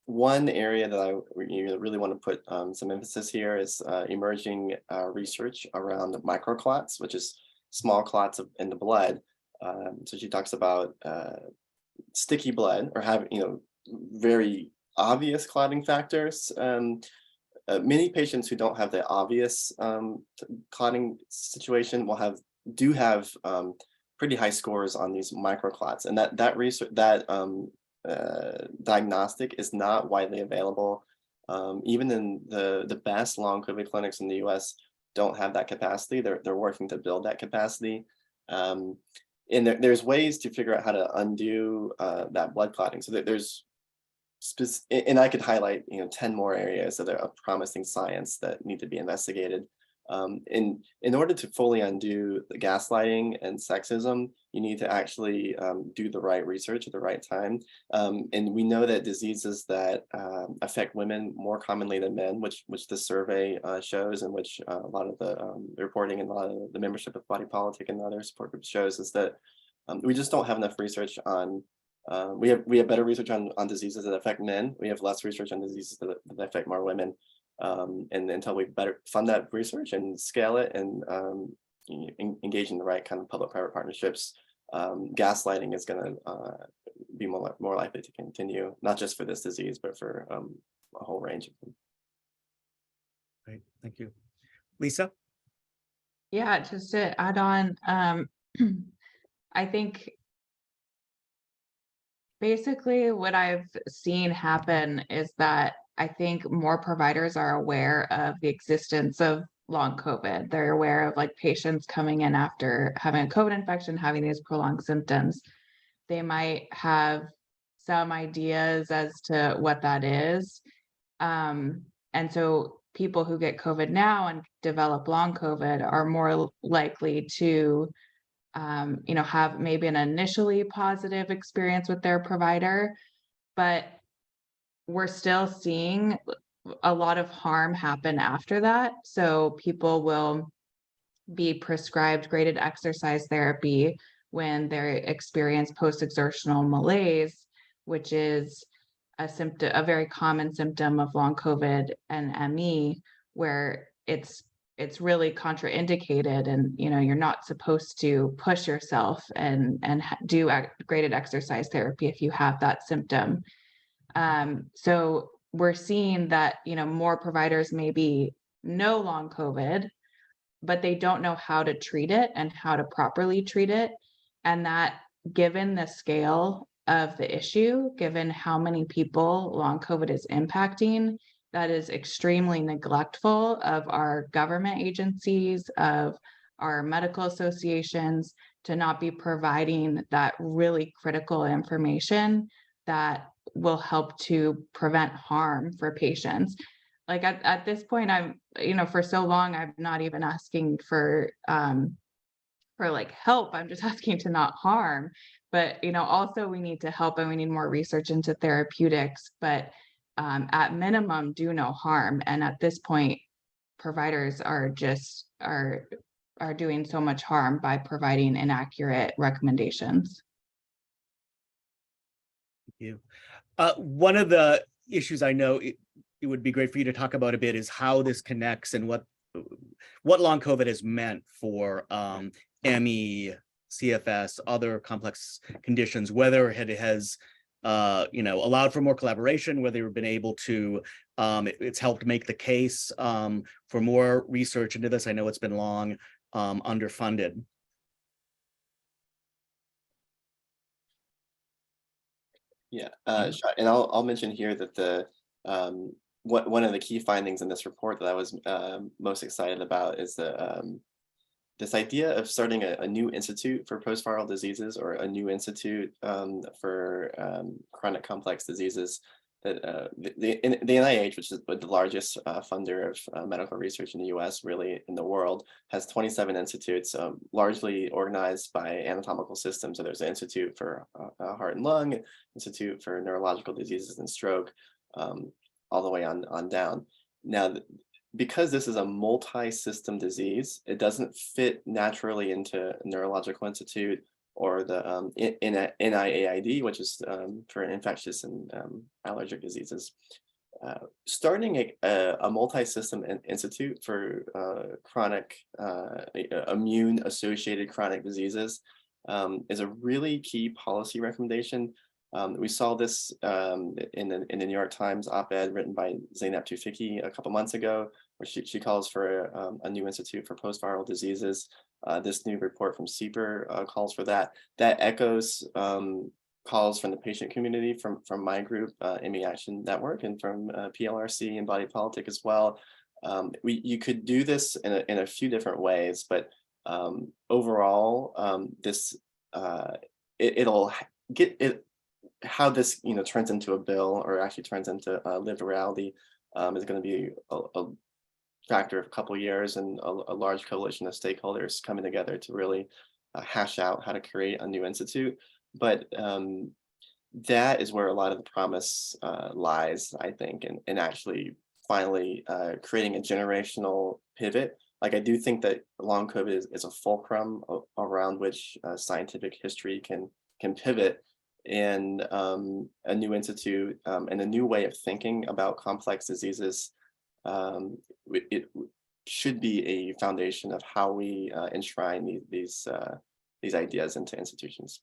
One area that I really want to put some emphasis here is emerging research around microclots, which is small clots in the blood. So she talks about sticky blood, or having very obvious clotting factors. Many patients who don't have the obvious clotting situation do have pretty high scores on these microclots, and that research, that diagnostic is not widely available. Even in the best long COVID clinics in the U.S. don't have that capacity. They're working to build that capacity, and there's ways to figure out how to undo that blood clotting. So there's and I could highlight 10 more areas that are of promising science that need to be investigated. In order to fully undo the gaslighting and sexism, you need to actually do the right research at the right time. And we know that diseases that affect women more commonly than men, which the survey shows, and which a lot of the reporting and a lot of the membership of Body Politic and other support groups shows, is that we just don't have enough research on. We have better research on diseases that affect men. We have less research on diseases that affect more women. And until we better fund that research and scale it and engage in the right kind of public-private partnerships, gaslighting is going to be more likely to continue, not just for this disease, but for a whole range of them. Right. Thank you. Lisa? Yeah, just to add on, I think basically what I've seen happen is that I think more providers are aware of the existence of long COVID. They're aware of like patients coming in after having a COVID infection, having these prolonged symptoms. They might have some ideas as to what that is. And so people who get COVID now and develop long COVID are more likely to have maybe an initially positive experience with their provider, but we're still seeing a lot of harm happen after that. So people will be prescribed graded exercise therapy when they experience post-exertional malaise, which is a very common symptom of long COVID and ME, where it's really contraindicated, and you're not supposed to push yourself and do graded exercise therapy if you have that symptom. So we're seeing that more providers maybe know long COVID, but they don't know how to treat it and how to properly treat it. And that, given the scale of the issue, given how many people long COVID is impacting, that is extremely neglectful of our government agencies, of our medical associations, to not be providing that really critical information that will help to prevent harm for patients. Like at this point, I'm, for so long, I'm not even asking for like help. I'm just asking to not harm. But, also we need to help, and we need more research into therapeutics, but at minimum, do no harm. And at this point, providers are doing so much harm by providing inaccurate recommendations. Thank you. One of the issues I know it would be great for you to talk about a bit is how this connects and what long COVID has meant for ME, CFS, other complex conditions, whether it has allowed for more collaboration, whether you've been able to, it's helped make the case for more research into this. I know it's been long underfunded. Yeah, sure. And I'll mention here that the one of the key findings in this report that I was most excited about is the this idea of starting a new institute for post-viral diseases, or a new institute for chronic complex diseases. That the NIH, which is the largest funder of medical research in the U.S., really in the world, has 27 institutes, largely organized by anatomical systems. So there's an institute for heart and lung, institute for neurological diseases and stroke, all the way on down. Now, because this is a multi-system disease, it doesn't fit naturally into Neurological Institute or the NIAID, which is for infectious and allergic diseases. Starting a multi-system institute for chronic immune-associated chronic diseases is a really key policy recommendation. We saw this in the New York Times op-ed written by Zeynep Tufekci a couple months ago, where she calls for a new institute for post-viral diseases. This new report from CEPR calls for that. That echoes calls from the patient community, from my group, ME Action Network, and from PLRC and Body Politic as well. You could do this in a few different ways, but overall, this it'll get it. How this turns into a bill, or actually turns into lived reality, is going to be a factor of a couple of years, and a large coalition of stakeholders coming together to really hash out how to create a new institute. But that is where a lot of the promise lies, I think, and actually finally creating a generational pivot. Like, I do think that long COVID is a fulcrum around which scientific history can pivot, and a new institute and a new way of thinking about complex diseases. It should be a foundation of how we enshrine these ideas into institutions.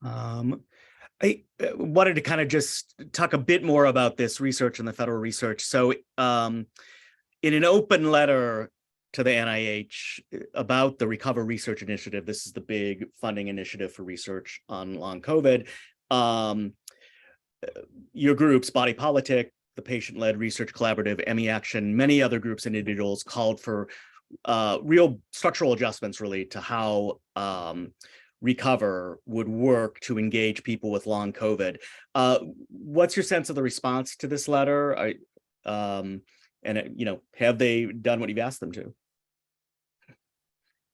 I wanted to kind of just talk a bit more about this research and the federal research. So in an open letter to the NIH about the Recover Research Initiative, this is the big funding initiative for research on long COVID, your groups, Body Politic, the Patient-Led Research Collaborative, ME Action, many other groups and individuals called for real structural adjustments really to how Recover would work to engage people with long COVID. What's your sense of the response to this letter? And have they done what you've asked them to?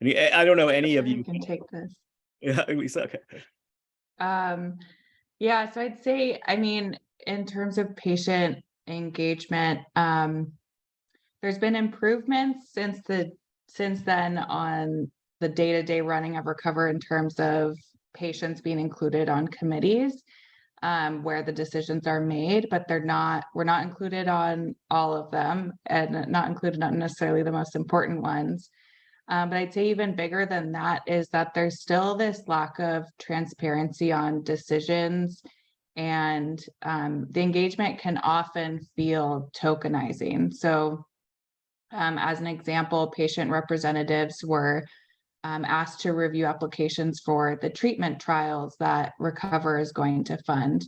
I don't know any of you can take this. Yeah, okay. Yeah, so I'd say, in terms of patient engagement, there's been improvements since then on the day-to-day running of Recover in terms of patients being included on committees where the decisions are made, but we're not included on all of them, and not included on necessarily the most important ones. But I'd say even bigger than that is that there's still this lack of transparency on decisions, and the engagement can often feel tokenizing. So As an example, patient representatives were asked to review applications for the treatment trials that Recover is going to fund.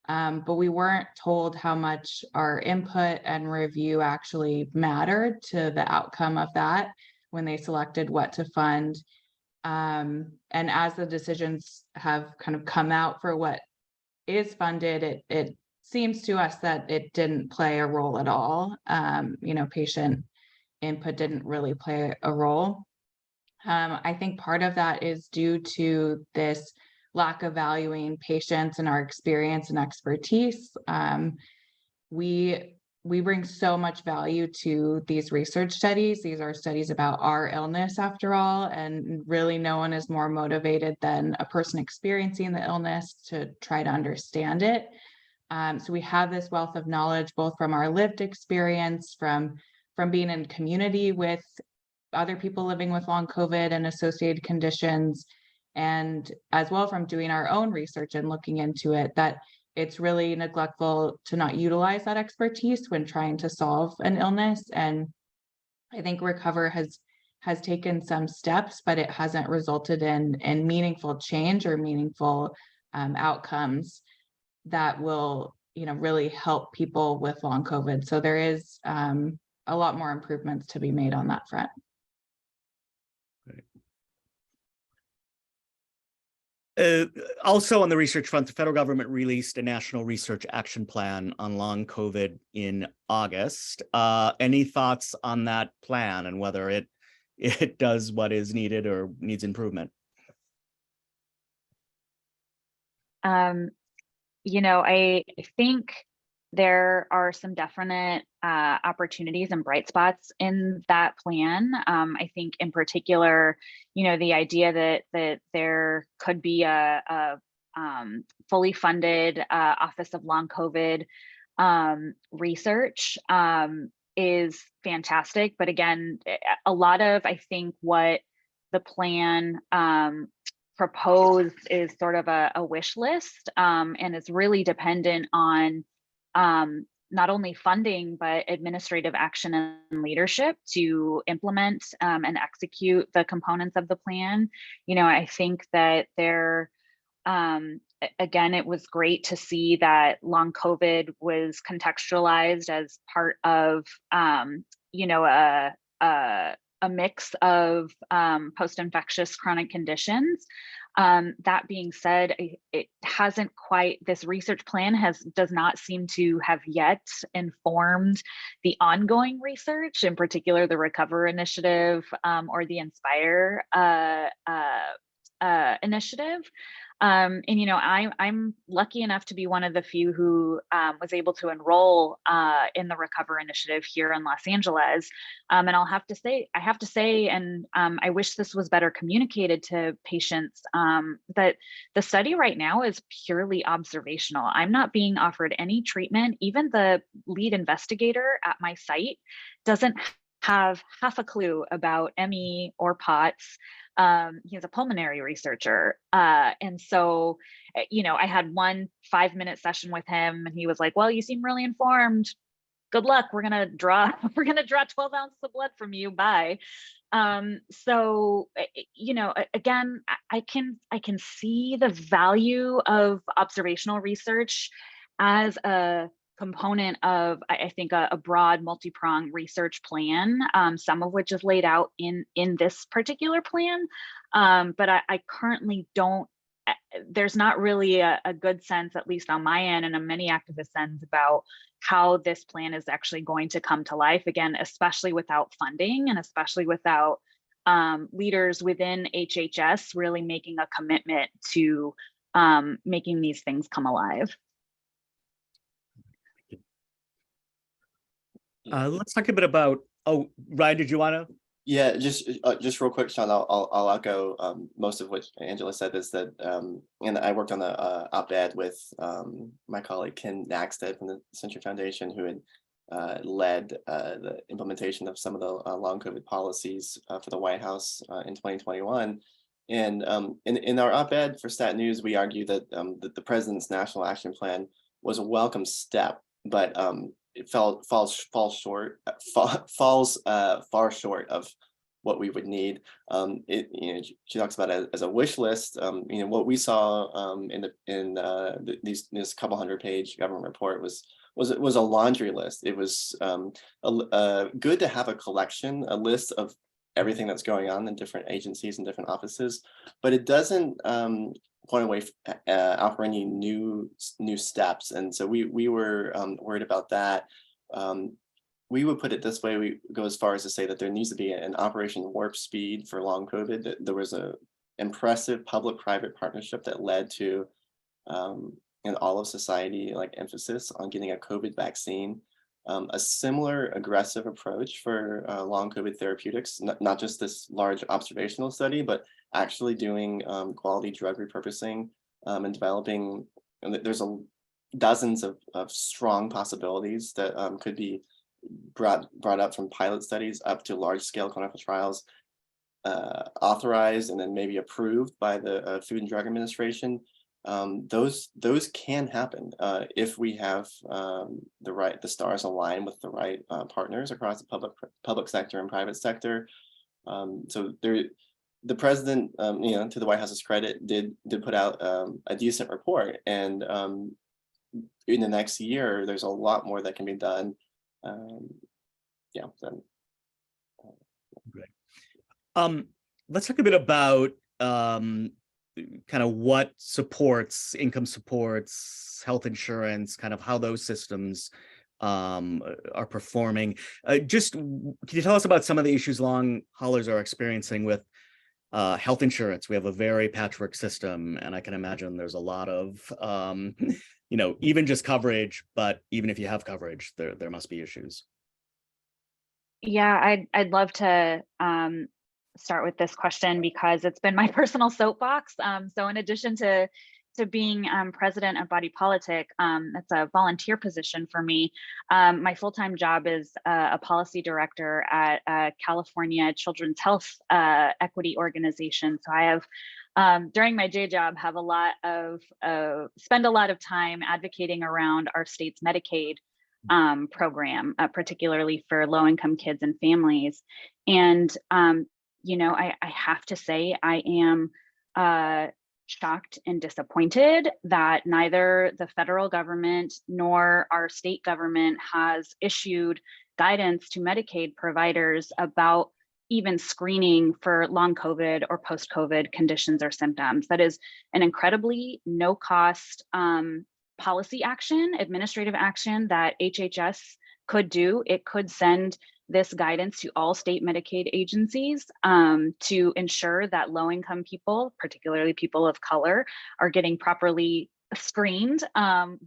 But we weren't told how much our input and review actually mattered to the outcome of that when they selected what to fund. And as the decisions have kind of come out for what is funded, it seems to us that it didn't play a role at all. Patient input didn't really play a role. I think part of that is due to this lack of valuing patients and our experience and expertise. We bring so much value to these research studies. These are studies about our illness after all, and really no one is more motivated than a person experiencing the illness to try to understand it. So we have this wealth of knowledge, both from our lived experience, from being in community with other people living with long COVID and associated conditions, and as well from doing our own research and looking into it, that it's really neglectful to not utilize that expertise when trying to solve an illness. And I think Recover has taken some steps, but it hasn't resulted in meaningful change or meaningful outcomes that will, really help people with long COVID. So there is a lot more improvements to be made on that front. Also on the research front, the federal government released a national research action plan on long COVID in August. Any thoughts on that plan and whether it does what is needed or needs improvement? I think there are some definite opportunities and bright spots in that plan. I think in particular, the idea that there could be a fully funded Office of Long COVID research is fantastic. But again, a lot of, I think, what the plan proposed is sort of a wish list, and it's really dependent on not only funding, but administrative action and leadership to implement and execute the components of the plan. I think that there, again, it was great to see that long COVID was contextualized as part of, a mix of post-infectious chronic conditions. That being said, it hasn't quite, this research plan does not seem to have yet informed the ongoing research, in particular the Recover initiative or the Inspire initiative. I'm lucky enough to be one of the few who was able to enroll in the Recover initiative here in Los Angeles. And I have to say, and I wish this was better communicated to patients, that the study right now is purely observational. I'm not being offered any treatment. Even the lead investigator at my site doesn't have half a clue about ME or POTS. He's a pulmonary researcher. And so, I had one 5-minute session with him and he was like, well, you seem really informed. Good luck. We're going to draw 12 ounces of blood from you. Bye. So, again, I can see the value of observational research as a component of, I think, a broad multi-pronged research plan, some of which is laid out in this particular plan. But I currently don't, there's not really a good sense, at least on my end and on many activist ends, about how this plan is actually going to come to life, again, especially without funding and especially without leaders within HHS really making a commitment to making these things come alive. Let's talk a bit about, Ryan, did you want to? Yeah, just real quick, Shawn, I'll echo most of what Angela said, is that, and I worked on the op-ed with my colleague Ken Nackstead from the Century Foundation, who had led the implementation of some of the long COVID policies for the White House in 2021. And in our op-ed for Stat News, we argue that the president's National Action Plan was a welcome step, but it falls far short of what we would need. She talks about it as a wish list. What we saw in this couple 100-page government report was a laundry list. It was good to have a collection, a list of everything that's going on in different agencies and different offices, but it doesn't point away offer any new steps. And so we were worried about that. We would put it this way: we go as far as to say that there needs to be an Operation Warp Speed for long COVID. That there was a impressive public-private partnership that led to an all of society emphasis on getting a COVID vaccine. A similar aggressive approach for long COVID therapeutics, not just this large observational study, but actually doing quality drug repurposing and developing. And there's dozens of strong possibilities that could be brought up from pilot studies up to large scale clinical trials, authorized and then maybe approved by the Food and Drug Administration. Those can happen if we have the stars align with the right partners across the public sector and private sector. So the president, to the White House's credit, did put out a decent report, and in the next year, there's a lot more that can be done. Great. Let's talk a bit about kind of what supports, income supports, health insurance, kind of how those systems are performing. Just can you tell us about some of the issues long haulers are experiencing with health insurance? We have a very patchwork system, and I can imagine there's a lot of even just coverage, but even if you have coverage, there must be issues. Yeah, I'd love to start with this question because it's been my personal soapbox. So in addition to being president of Body Politic, that's a volunteer position for me. My full-time job is a policy director at a California Children's Health Equity Organization. So I have, during my day job, have spend a lot of time advocating around our state's Medicaid program, particularly for low-income kids and families. And I have to say I am shocked and disappointed that neither the federal government nor our state government has issued guidance to Medicaid providers about even screening for long COVID or post-COVID conditions or symptoms. That is an incredibly no-cost policy action, administrative action that HHS could do. It could send this guidance to all state Medicaid agencies to ensure that low-income people, particularly people of color, are getting properly screened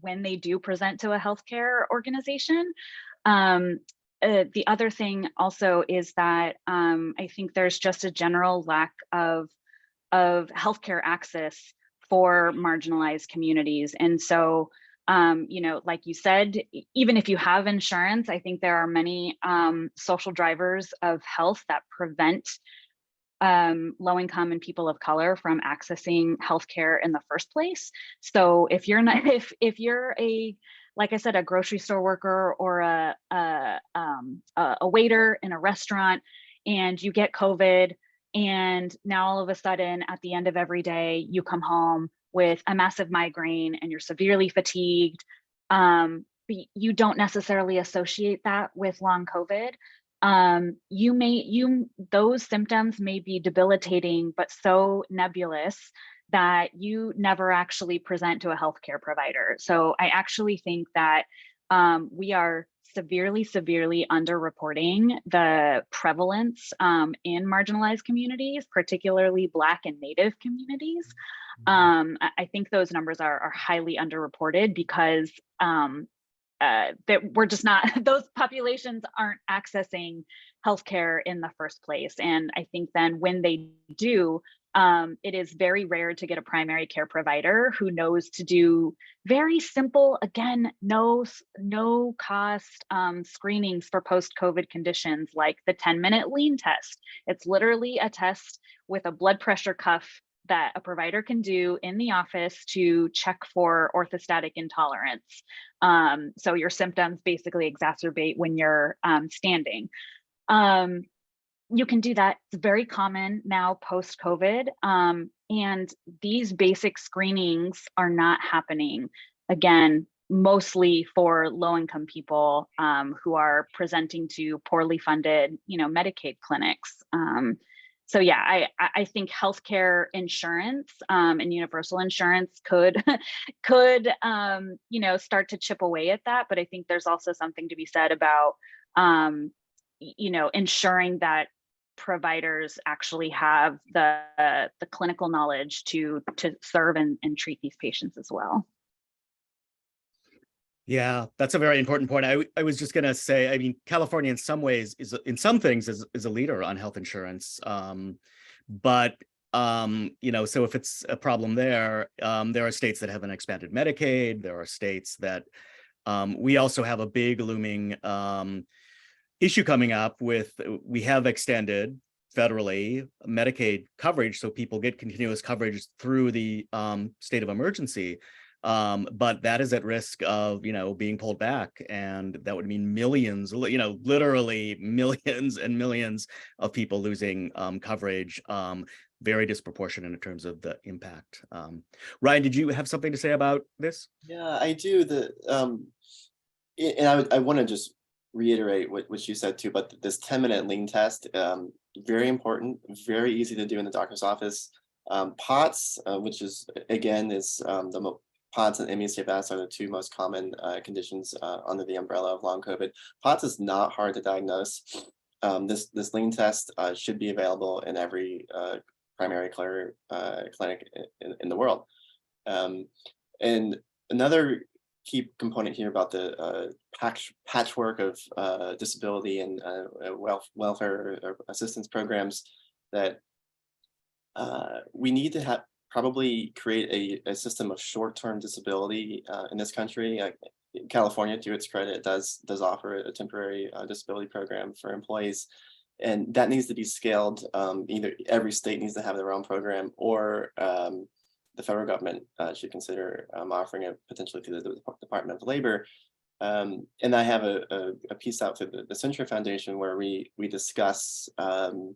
when they do present to a healthcare organization. The other thing also is that I think there's just a general lack of healthcare access for marginalized communities. And so, like you said, even if you have insurance, I think there are many social drivers of health that prevent low-income and people of color from accessing healthcare in the first place. So if you're not, if you're like I said, a grocery store worker or a waiter in a restaurant, and you get COVID, and now all of a sudden at the end of every day, you come home with a massive migraine and you're severely fatigued, but you don't necessarily associate that with long COVID. Those symptoms may be debilitating, but so nebulous that you never actually present to a healthcare provider. So I actually think that we are severely underreporting the prevalence in marginalized communities, particularly Black and Native communities. I think those numbers are highly underreported because that we're just not, those populations aren't accessing healthcare in the first place. And I think then when they do, it is very rare to get a primary care provider who knows to do very simple, again, no cost screenings for post-COVID conditions, like the 10-minute lean test. It's literally a test with a blood pressure cuff that a provider can do in the office to check for orthostatic intolerance. So your symptoms basically exacerbate when you're standing. You can do that. It's very common now post-COVID. And these basic screenings are not happening, again, mostly for low-income people who are presenting to poorly funded, Medicaid clinics. So yeah, I think healthcare insurance and universal insurance could start to chip away at that. But I think there's also something to be said about ensuring that providers actually have the clinical knowledge to serve and treat these patients as well. Yeah, that's a very important point. I was just going to say, I mean, California in some ways in some things is a leader on health insurance. But so if it's a problem there are states that haven't expanded Medicaid. There are states that we also have a big looming issue coming up with, we have extended federally Medicaid coverage, so people get continuous coverage through the state of emergency. But that is at risk of, being pulled back. And that would mean millions, literally millions and millions of people losing coverage, very disproportionate in terms of the impact. Ryan, did you have something to say about this? Yeah, I do. And I want to just reiterate what you said too, but this 10-minute lean test, very important, very easy to do in the doctor's office. POTS, which is POTS and ME/CFS are the two most common conditions under the umbrella of long COVID. POTS is not hard to diagnose. This lean test should be available in every primary care clinic in the world. And another key component here about the patchwork of disability and welfare assistance programs that we need to probably create a system of short-term disability in this country. California, to its credit, does offer a temporary disability program for employees, and that needs to be scaled. Either every state needs to have their own program, or the federal government should consider offering it potentially through the Department of Labor. And I have a piece out to the Century Foundation where we discuss the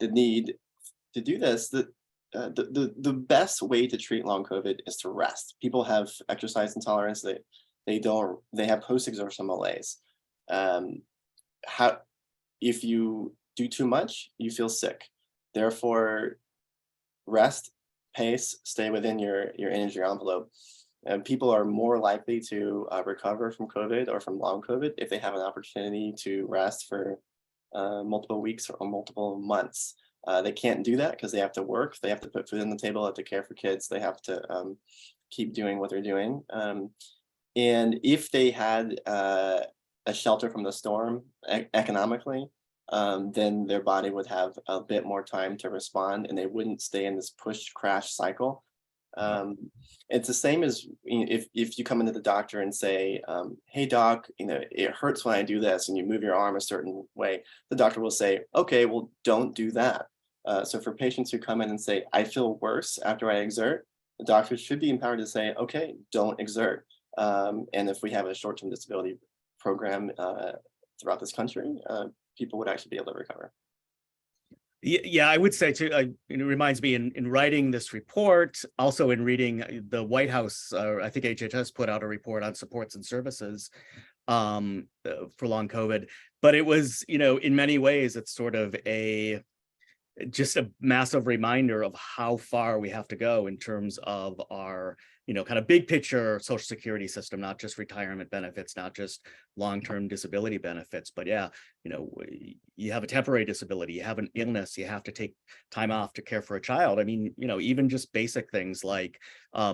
need to do this. The best way to treat long COVID is to rest. People have exercise intolerance. They have post-exertional malaise. If you do too much, you feel sick. Therefore, rest, pace, stay within your energy envelope. And people are more likely to recover from COVID or from long COVID if they have an opportunity to rest for multiple weeks or multiple months. They can't do that because they have to work. They have to put food on the table, they have to care for kids. They have to keep doing what they're doing. And if they had a shelter from the storm economically, then their body would have a bit more time to respond, and they wouldn't stay in this push crash cycle. It's the same as if you come into the doctor and say, hey doc, it hurts when I do this, and you move your arm a certain way, the doctor will say, okay, well, don't do that. So for patients who come in and say, I feel worse after I exert, the doctor should be empowered to say, okay, don't exert. And if we have a short-term disability program throughout this country, people would actually be able to recover. Yeah, I would say too, it reminds me in writing this report, also in reading the White House, I think HHS put out a report on supports and services for long COVID, but it was, in many ways, it's sort of just a massive reminder of how far we have to go in terms of our, kind of big picture social security system, not just retirement benefits, not just long-term disability benefits, but yeah, you have a temporary disability, you have an illness, you have to take time off to care for a child. I mean, even just basic things like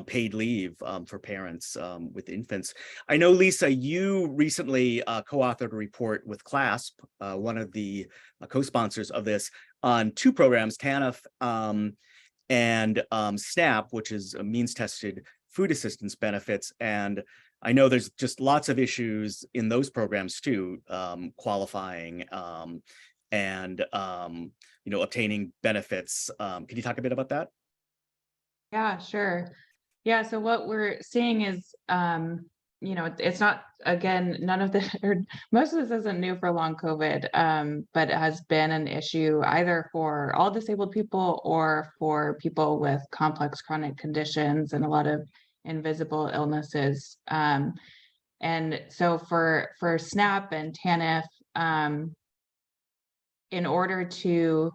paid leave for parents with infants. I know, Lisa, you recently co-authored a report with CLASP, one of the co-sponsors of this, on two programs, TANF and SNAP, which is a means-tested food assistance benefits. And I know there's just lots of issues in those programs too, qualifying and obtaining benefits. Can you talk a bit about that? Yeah, sure. Yeah, so what we're seeing is, it's not, again, none of the, or most of this isn't new for long COVID, but it has been an issue either for all disabled people or for people with complex chronic conditions and a lot of invisible illnesses. And so for SNAP and TANF, in order to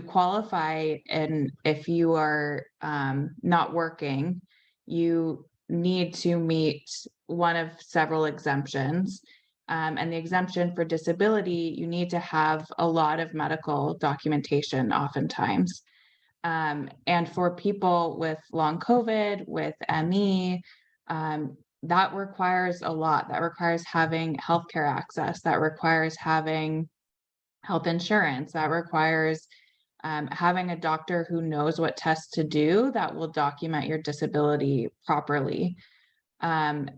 qualify, and if you are not working, you need to meet one of several exemptions. And the exemption for disability, you need to have a lot of medical documentation oftentimes. And for people with long COVID, with ME, that requires a lot. That requires having healthcare access. That requires having health insurance. That requires having a doctor who knows what tests to do that will document your disability properly. And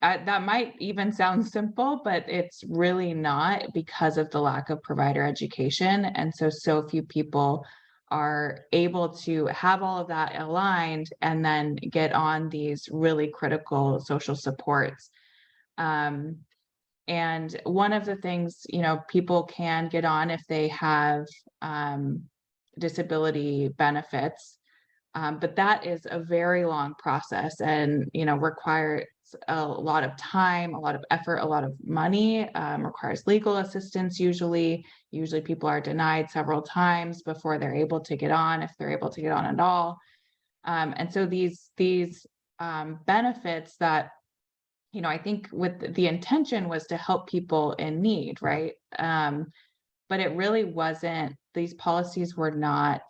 that might even sound simple, but it's really not, because of the lack of provider education. And so few people are able to have all of that aligned and then get on these really critical social supports. And one of the things, people can get on if they have disability benefits, but that is a very long process and, requires a lot of time, a lot of effort, a lot of money, requires legal assistance usually. Usually people are denied several times before they're able to get on, if they're able to get on at all. And so these benefits that, I think with the intention was to help people in need, right? But it really wasn't, these policies were not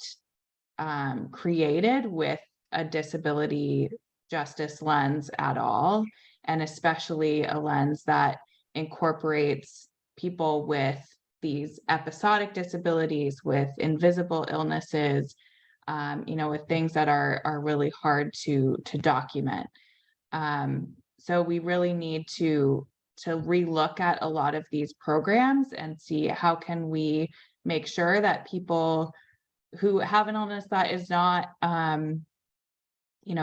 created with a disability justice lens at all, and especially a lens that incorporates people with these episodic disabilities, with invisible illnesses, with things that are really hard to document. So we really need to relook at a lot of these programs and see how can we make sure that people who have an illness that is not,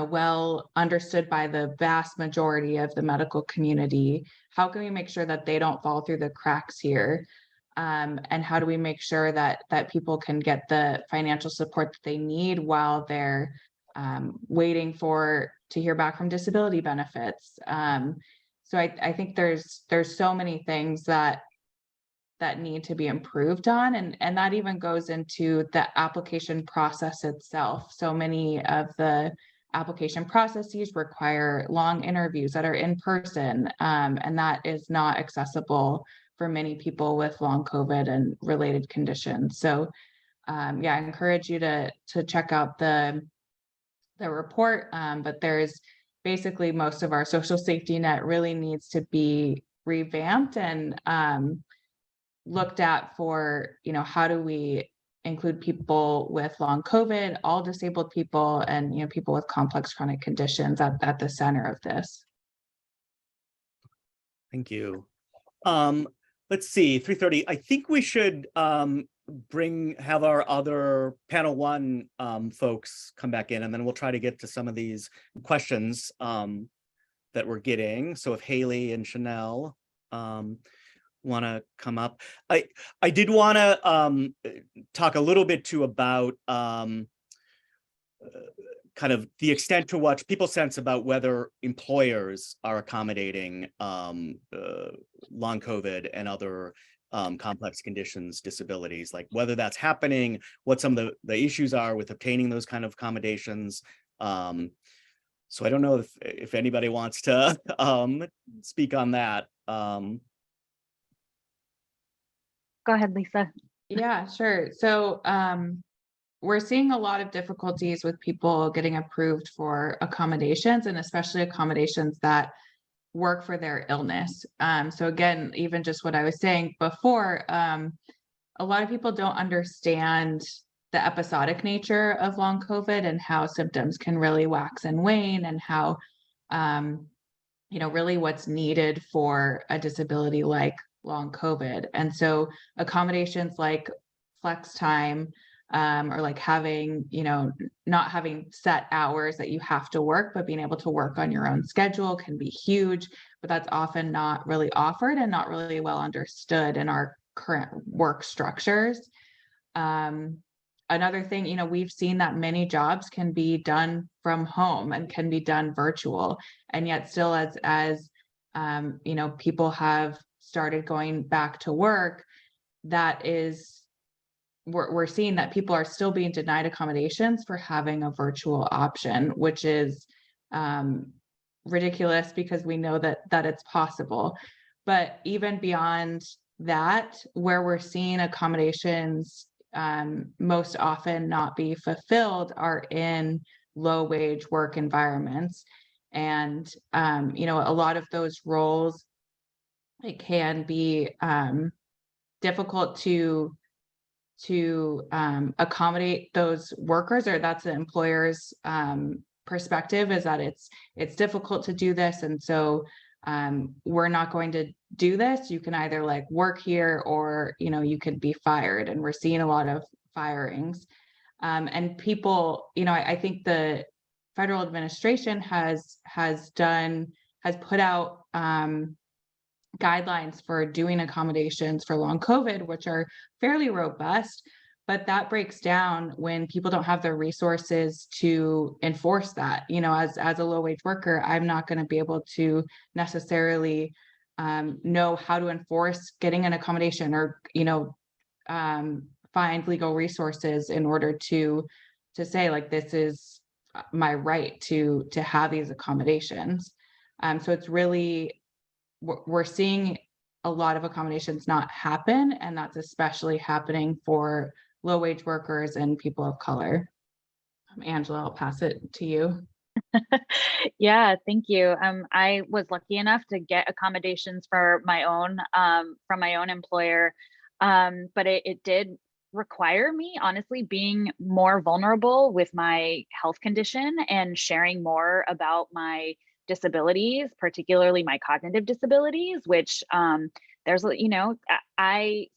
well understood by the vast majority of the medical community, how can we make sure that they don't fall through the cracks here? And how do we make sure that people can get the financial support that they need while they're waiting to hear back from disability benefits? So I think there's so many things that need to be improved on, and that even goes into the application process itself. So many of the application processes require long interviews that are in person, and that is not accessible for many people with long COVID and related conditions. So I encourage you to check out the report, but there's basically most of our social safety net really needs to be revamped and looked at for, how do we include people with long COVID, all disabled people, and, people with complex chronic conditions at the center of this. Thank you. Let's see, 3:30. I think we should have our other panel one folks come back in, and then we'll try to get to some of these questions that we're getting. So if Hayley and Chenelle want to come up, I did want to talk a little bit too about kind of the extent to which people sense about whether employers are accommodating long COVID and other complex conditions, disabilities, like whether that's happening, what some of the issues are with obtaining those kind of accommodations. So I don't know if anybody wants to speak on that. Go ahead, Lisa. Yeah, sure. So we're seeing a lot of difficulties with people getting approved for accommodations, and especially accommodations that work for their illness. So again, even just what I was saying before, a lot of people don't understand the episodic nature of long COVID and how symptoms can really wax and wane, and how, really what's needed for a disability like long COVID. And so accommodations like flex time, or like having, not having set hours that you have to work, but being able to work on your own schedule can be huge, but that's often not really offered and not really well understood in our current work structures. Another thing, we've seen that many jobs can be done from home and can be done virtual, and yet still as people have started going back to work, we're seeing that people are still being denied accommodations for having a virtual option, which is ridiculous because we know that it's possible. But even beyond that, where we're seeing accommodations most often not be fulfilled are in low wage work environments. And, a lot of those roles, it can be difficult to accommodate those workers, or that's the employer's perspective, is that it's difficult to do this. And so we're not going to do this. You can either like work here or, you could be fired. And we're seeing a lot of firings. And people, I think the federal administration has put out guidelines for doing accommodations for long COVID, which are fairly robust, but that breaks down when people don't have the resources to enforce that. As a low wage worker, I'm not going to be able to necessarily know how to enforce getting an accommodation or, find legal resources in order to say like, this is my right to have these accommodations. So it's really, we're seeing a lot of accommodations not happen, and that's especially happening for low wage workers and people of color. Angela, I'll pass it to you. Yeah, thank you. I was lucky enough to get accommodations for my own from my own employer, but it did require me, honestly, being more vulnerable with my health condition and sharing more about my disabilities, particularly my cognitive disabilities, which I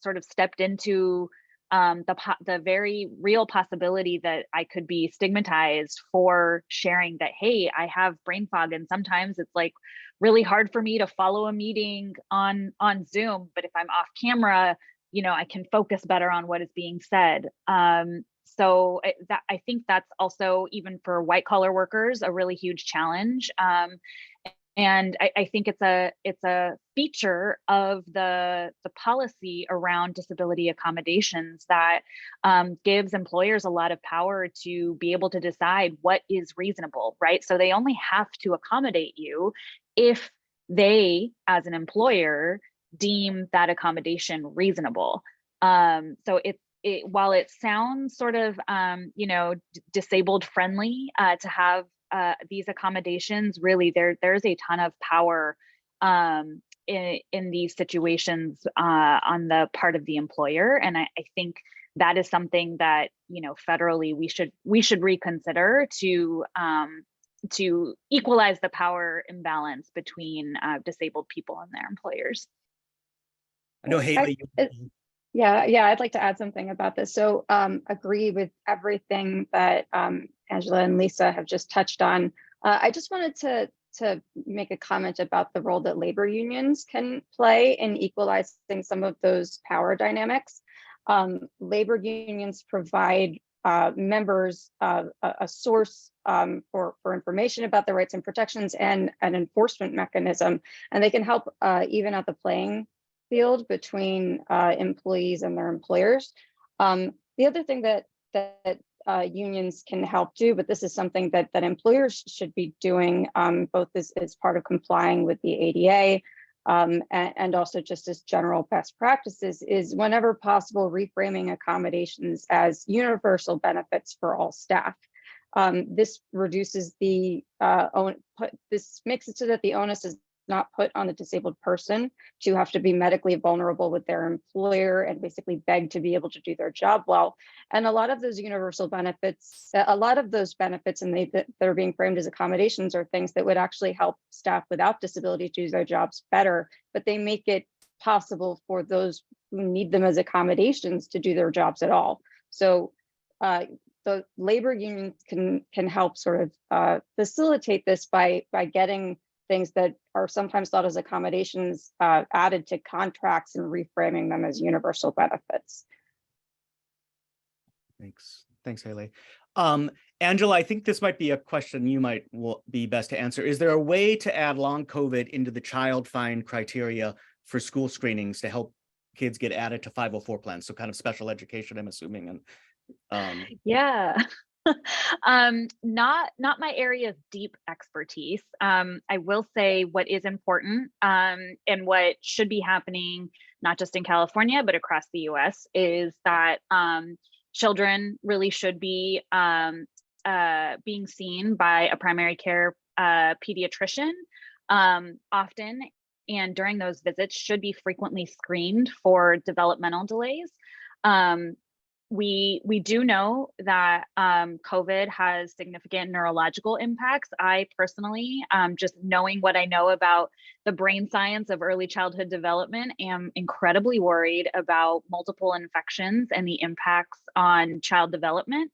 sort of stepped into the very real possibility that I could be stigmatized for sharing that, hey, I have brain fog, and sometimes it's like really hard for me to follow a meeting on Zoom, but if I'm off camera, I can focus better on what is being said. So I think that's also, even for white collar workers, a really huge challenge. And I think it's a feature of the policy around disability accommodations that gives employers a lot of power to be able to decide what is reasonable, right? So they only have to accommodate you if they, as an employer, deem that accommodation reasonable. So while it sounds sort of disabled friendly to have these accommodations, really there's a ton of power in these situations on the part of the employer, and I think that is something that federally we should reconsider to equalize the power imbalance between disabled people and their employers. I know Hayley. Yeah, I'd like to add something about this. So agree with everything that Angela and Lisa have just touched on. I just wanted to make a comment about the role that labor unions can play in equalizing some of those power dynamics. Labor unions provide members a source for information about their rights and protections, and an enforcement mechanism, and they can help even out the playing field between employees and their employers. The other thing that unions can help do, but this is something that employers should be doing, both as part of complying with the ADA and also just as general best practices, is whenever possible reframing accommodations as universal benefits for all staff. This reduces this makes it so that the onus is not put on the disabled person to have to be medically vulnerable with their employer and basically beg to be able to do their job well. And a lot of those universal benefits, and that are being framed as accommodations, are things that would actually help staff without disability to do their jobs better, but they make it possible for those who need them as accommodations to do their jobs at all. So the labor unions can help sort of facilitate this by getting things that are sometimes thought as accommodations added to contracts and reframing them as universal benefits. Thanks, Hayley. Angela, I think this might be a question you might be best to answer. Is there a way to add long COVID into the child find criteria for school screenings to help kids get added to 504 plans? So kind of special education, I'm assuming. And Yeah. Not my area of deep expertise. I will say what is important and what should be happening, not just in California, but across the US, is that children really should be being seen by a primary care pediatrician often, and during those visits should be frequently screened for developmental delays. We do know that COVID has significant neurological impacts. I personally, just knowing what I know about the brain science of early childhood development, am incredibly worried about multiple infections and the impacts on child development.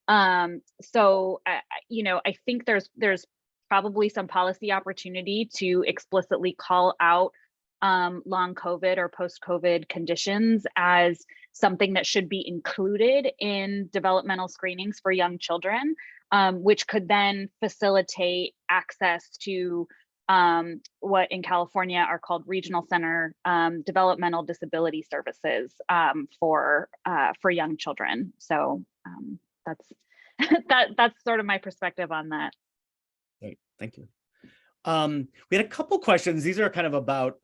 So, I think there's probably some policy opportunity to explicitly call out long COVID or post-COVID conditions as something that should be included in developmental screenings for young children, which could then facilitate access to what in California are called regional center developmental disability services for young children. So that's that's sort of my perspective on that. Great, thank you. We had a couple questions. These are kind of about,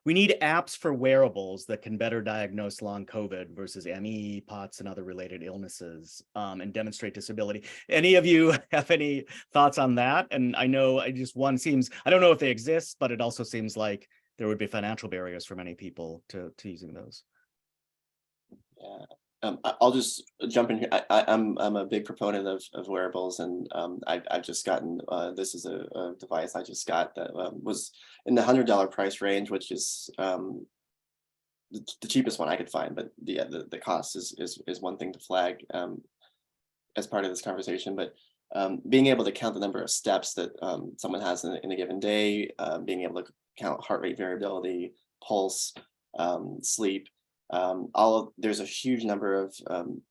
we need apps for wearables that can better diagnose long COVID versus ME, POTS, and other related illnesses and demonstrate disability. Any of you have any thoughts on that? And I know I don't know if they exist, but it also seems like there would be financial barriers for many people to using those. Yeah. I'll just jump in here. I'm a big proponent of wearables, and I've just gotten this is a device I just got that was in the $100 price range, which is the cheapest one I could find. But the cost is one thing to flag as part of this conversation. But being able to count the number of steps that someone has in a given day, being able to count heart rate variability, pulse, sleep. There's a huge number of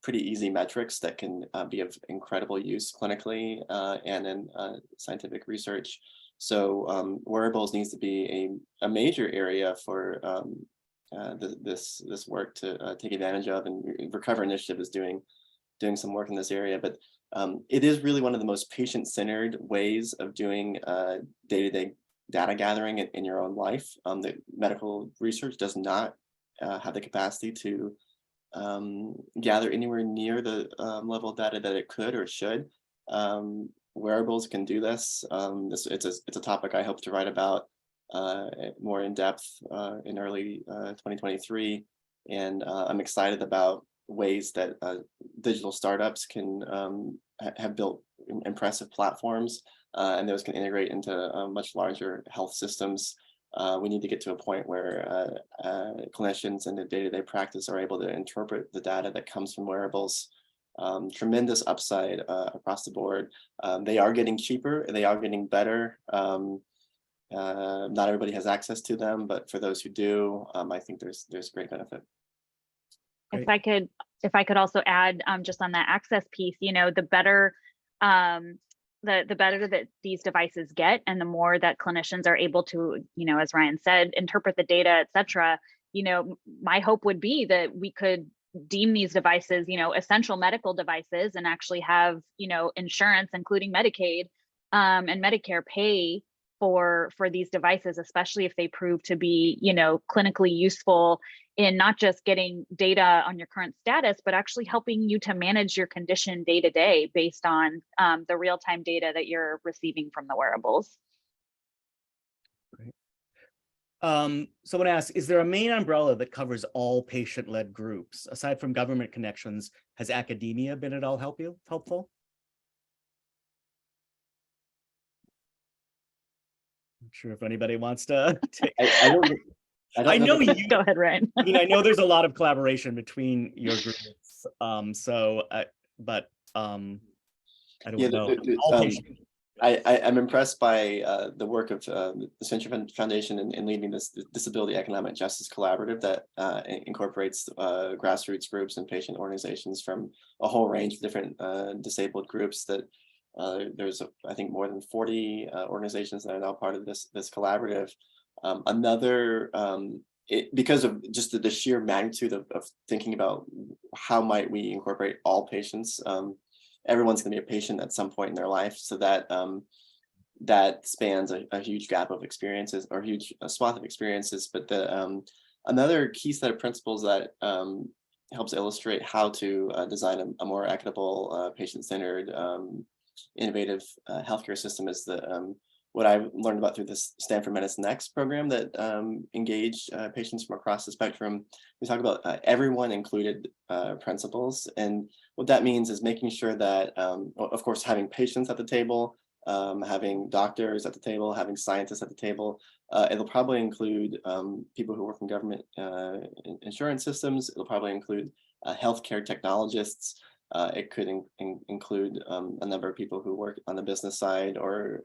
pretty easy metrics that can be of incredible use clinically and in scientific research. So wearables needs to be a major area for this work to take advantage of, and Recover Initiative is doing some work in this area. But it is really one of the most patient-centered ways of doing day-to-day data gathering in your own life. The medical research does not have the capacity to gather anywhere near the level of data that it could or should. Wearables can do this. It's a topic I hope to write about more in depth in early 2023, and I'm excited about ways that digital startups can have built impressive platforms, and those can integrate into much larger health systems. We need to get to a point where clinicians in the day-to-day practice are able to interpret the data that comes from wearables. Tremendous upside across the board. They are getting cheaper, they are getting better. Not everybody has access to them, but for those who do, I think there's great benefit. Great. If I could also add just on that access piece, the better the better that these devices get, and the more that clinicians are able to, as Ryan said, interpret the data, et cetera, my hope would be that we could deem these devices, essential medical devices, and actually have, insurance, including Medicaid and Medicare, pay for these devices, especially if they prove to be, clinically useful in not just getting data on your current status, but actually helping you to manage your condition day to day based on the real-time data that you're receiving from the wearables. Great. Someone asks, is there a main umbrella that covers all patient-led groups? Aside from government connections, has academia been at all helpful? Not sure if anybody wants to take. I don't know know. you. Go ahead, Ryan. I mean, I know there's a lot of collaboration between your groups. But I don't Yeah, know. All patients. I'm impressed by the work of the Center Foundation in leading this Disability Economic Justice Collaborative that incorporates grassroots groups and patient organizations from a whole range of different disabled groups. That there's, I think, more than 40 organizations that are now part of this collaborative. Because of just the sheer magnitude of thinking about how might we incorporate all patients. Everyone's going to be a patient at some point in their life, so that that spans a huge gap of experiences, or huge swath of experiences. But another key set of principles that helps illustrate how to design a more equitable, patient-centered, innovative healthcare system is what I've learned about through this Stanford Medicine Next program that engage patients from across the spectrum. We talk about everyone included principles. And what that means is making sure that, of course, having patients at the table, having doctors at the table, having scientists at the table. It'll probably include people who work in government insurance systems. It'll probably include healthcare technologists. It could include a number of people who work on the business side, or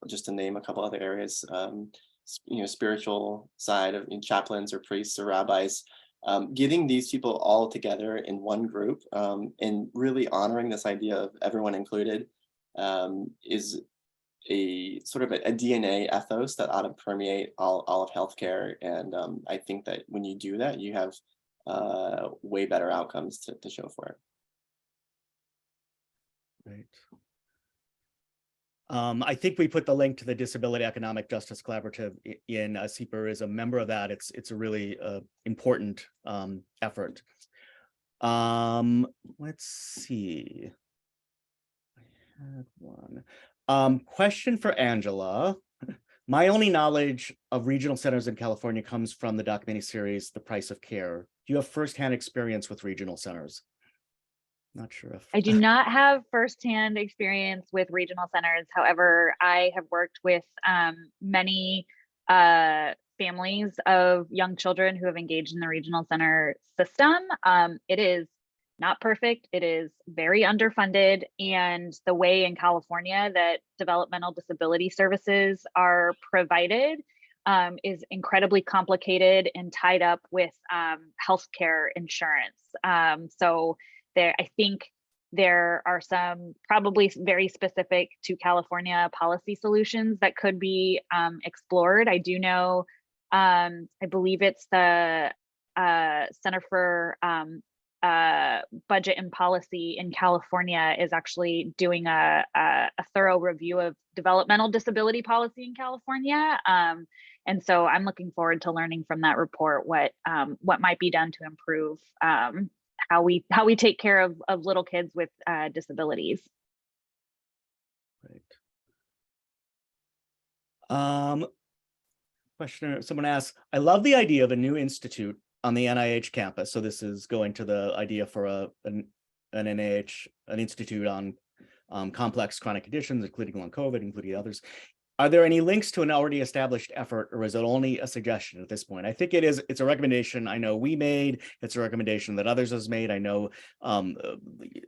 just to name a couple other areas, spiritual side of chaplains or priests or rabbis. Getting these people all together in one group and really honoring this idea of everyone included is a sort of a DNA ethos that ought to permeate all of healthcare. And I think that when you do that, you have way better outcomes to show for it. Right. I think we put the link to the Disability Economic Justice Collaborative in CEPR is a member of that. It's a really important effort. Let's see. I had one question for Angela. My only knowledge of regional centers in California comes from the documentary series, The Price of Care. Do you have firsthand experience with regional centers? Not sure if I do not have firsthand experience with regional centers. However, I have worked with many families of young children who have engaged in the regional center system. It is not perfect. It is very underfunded. And the way in California that developmental disability services are provided is incredibly complicated and tied up with healthcare insurance. So I think there are some probably very specific to California policy solutions that could be explored. I do know, I believe it's the Center for Budget and Policy in California is actually doing a thorough review of developmental disability policy in California. And so I'm looking forward to learning from that report what might be done to improve how we take care of little kids with disabilities. Right. Questioner, someone asks, I love the idea of a new institute on the NIH campus. So this is going to the idea for an NIH, an institute on complex chronic conditions, including long COVID, including others. Are there any links to an already established effort, or is it only a suggestion at this point? I think it's a recommendation I know we made. It's a recommendation that others has made. I know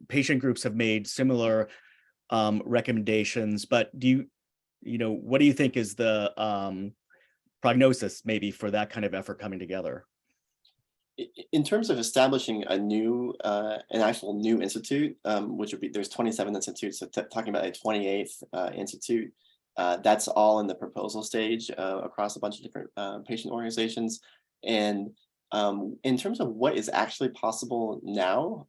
patient groups have made similar recommendations, but what do you think is the prognosis maybe for that kind of effort coming together? In terms of establishing an actual new institute, which would be, there's 27 institutes, so talking about a 28th institute, that's all in the proposal stage across a bunch of different patient organizations. And in terms of what is actually possible now,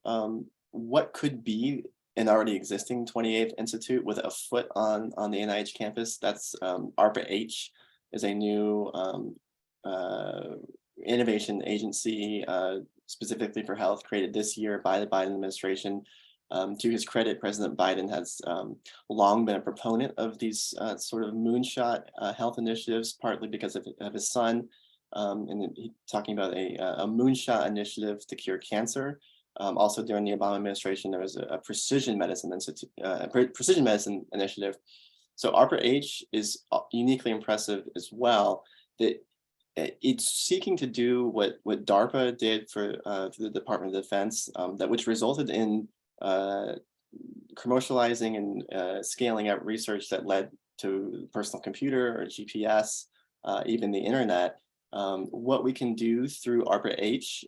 what could be an already existing 28th institute with a foot on the NIH campus, that's ARPA-H is a new innovation agency specifically for health, created this year by the Biden administration. To his credit, President Biden has long been a proponent of these sort of moonshot health initiatives, partly because of his son, and he talking about a moonshot initiative to cure cancer. Also, during the Obama administration, there was a precision medicine initiative. So ARPA-H is uniquely impressive as well. That it's seeking to do what DARPA did for the Department of Defense, which resulted in commercializing and scaling out research that led to personal computer or GPS, even the internet. What we can do through ARPA-H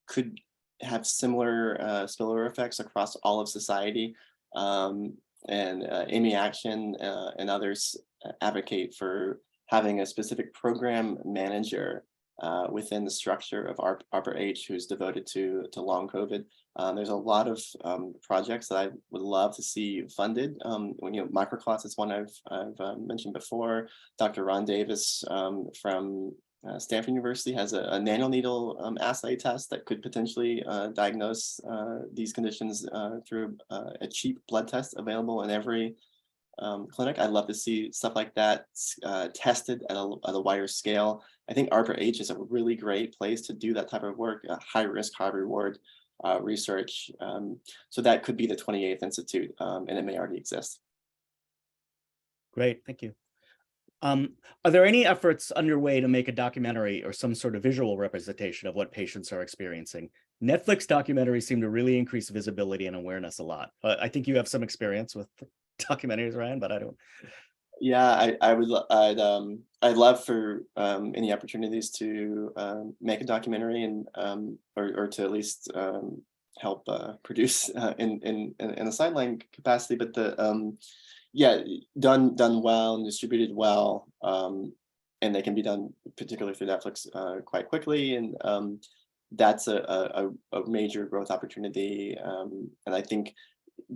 could have similar spillover effects across all of society. And Amy Action and others advocate for having a specific program manager within the structure of ARPA-H who's devoted to long COVID. There's a lot of projects that I would love to see funded. Microclots is one I've mentioned before. Dr. Ron Davis from Stanford University has a nanoneedle assay test that could potentially diagnose these conditions through a cheap blood test available in every clinic. I'd love to see stuff like that tested at a wider scale. I think ARPA-H is a really great place to do that type of work, high risk, high reward research. So that could be the 28th Institute, and it may already exist. Great, thank you. Are there any efforts underway to make a documentary or some sort of visual representation of what patients are experiencing? Netflix documentaries seem to really increase visibility and awareness a lot. I think you have some experience with documentaries, Ryan, but I don't. Yeah, I'd love for any opportunities to make a documentary and or to at least help produce in a sideline capacity, but done well and distributed well, and they can be done particularly through Netflix quite quickly, and that's a major growth opportunity. And I think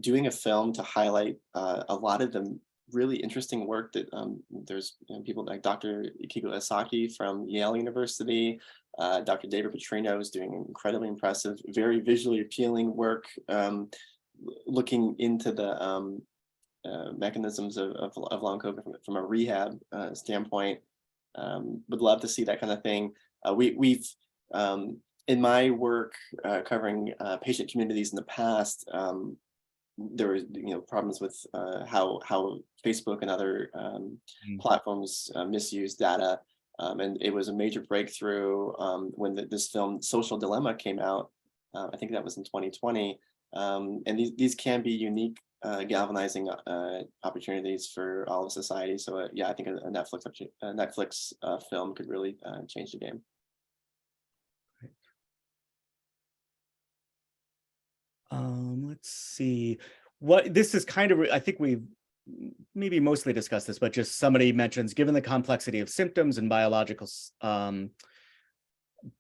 doing a film to highlight a lot of the really interesting work that there's people like Dr. Ikigo Esaki from Yale University, Dr. David Petrino is doing incredibly impressive, very visually appealing work, looking into the mechanisms of long COVID from a rehab standpoint. Would love to see that kind of thing. We've in my work covering patient communities in the past, there was problems with how Facebook and other platforms misuse data, and it was a major breakthrough when this film Social Dilemma came out. I think that was in 2020, and these can be unique galvanizing opportunities for all of society. So yeah, I think a Netflix film could really change the game. Let's see. What this is kind of, I think we've maybe mostly discussed this, but just somebody mentions, given the complexity of symptoms and biological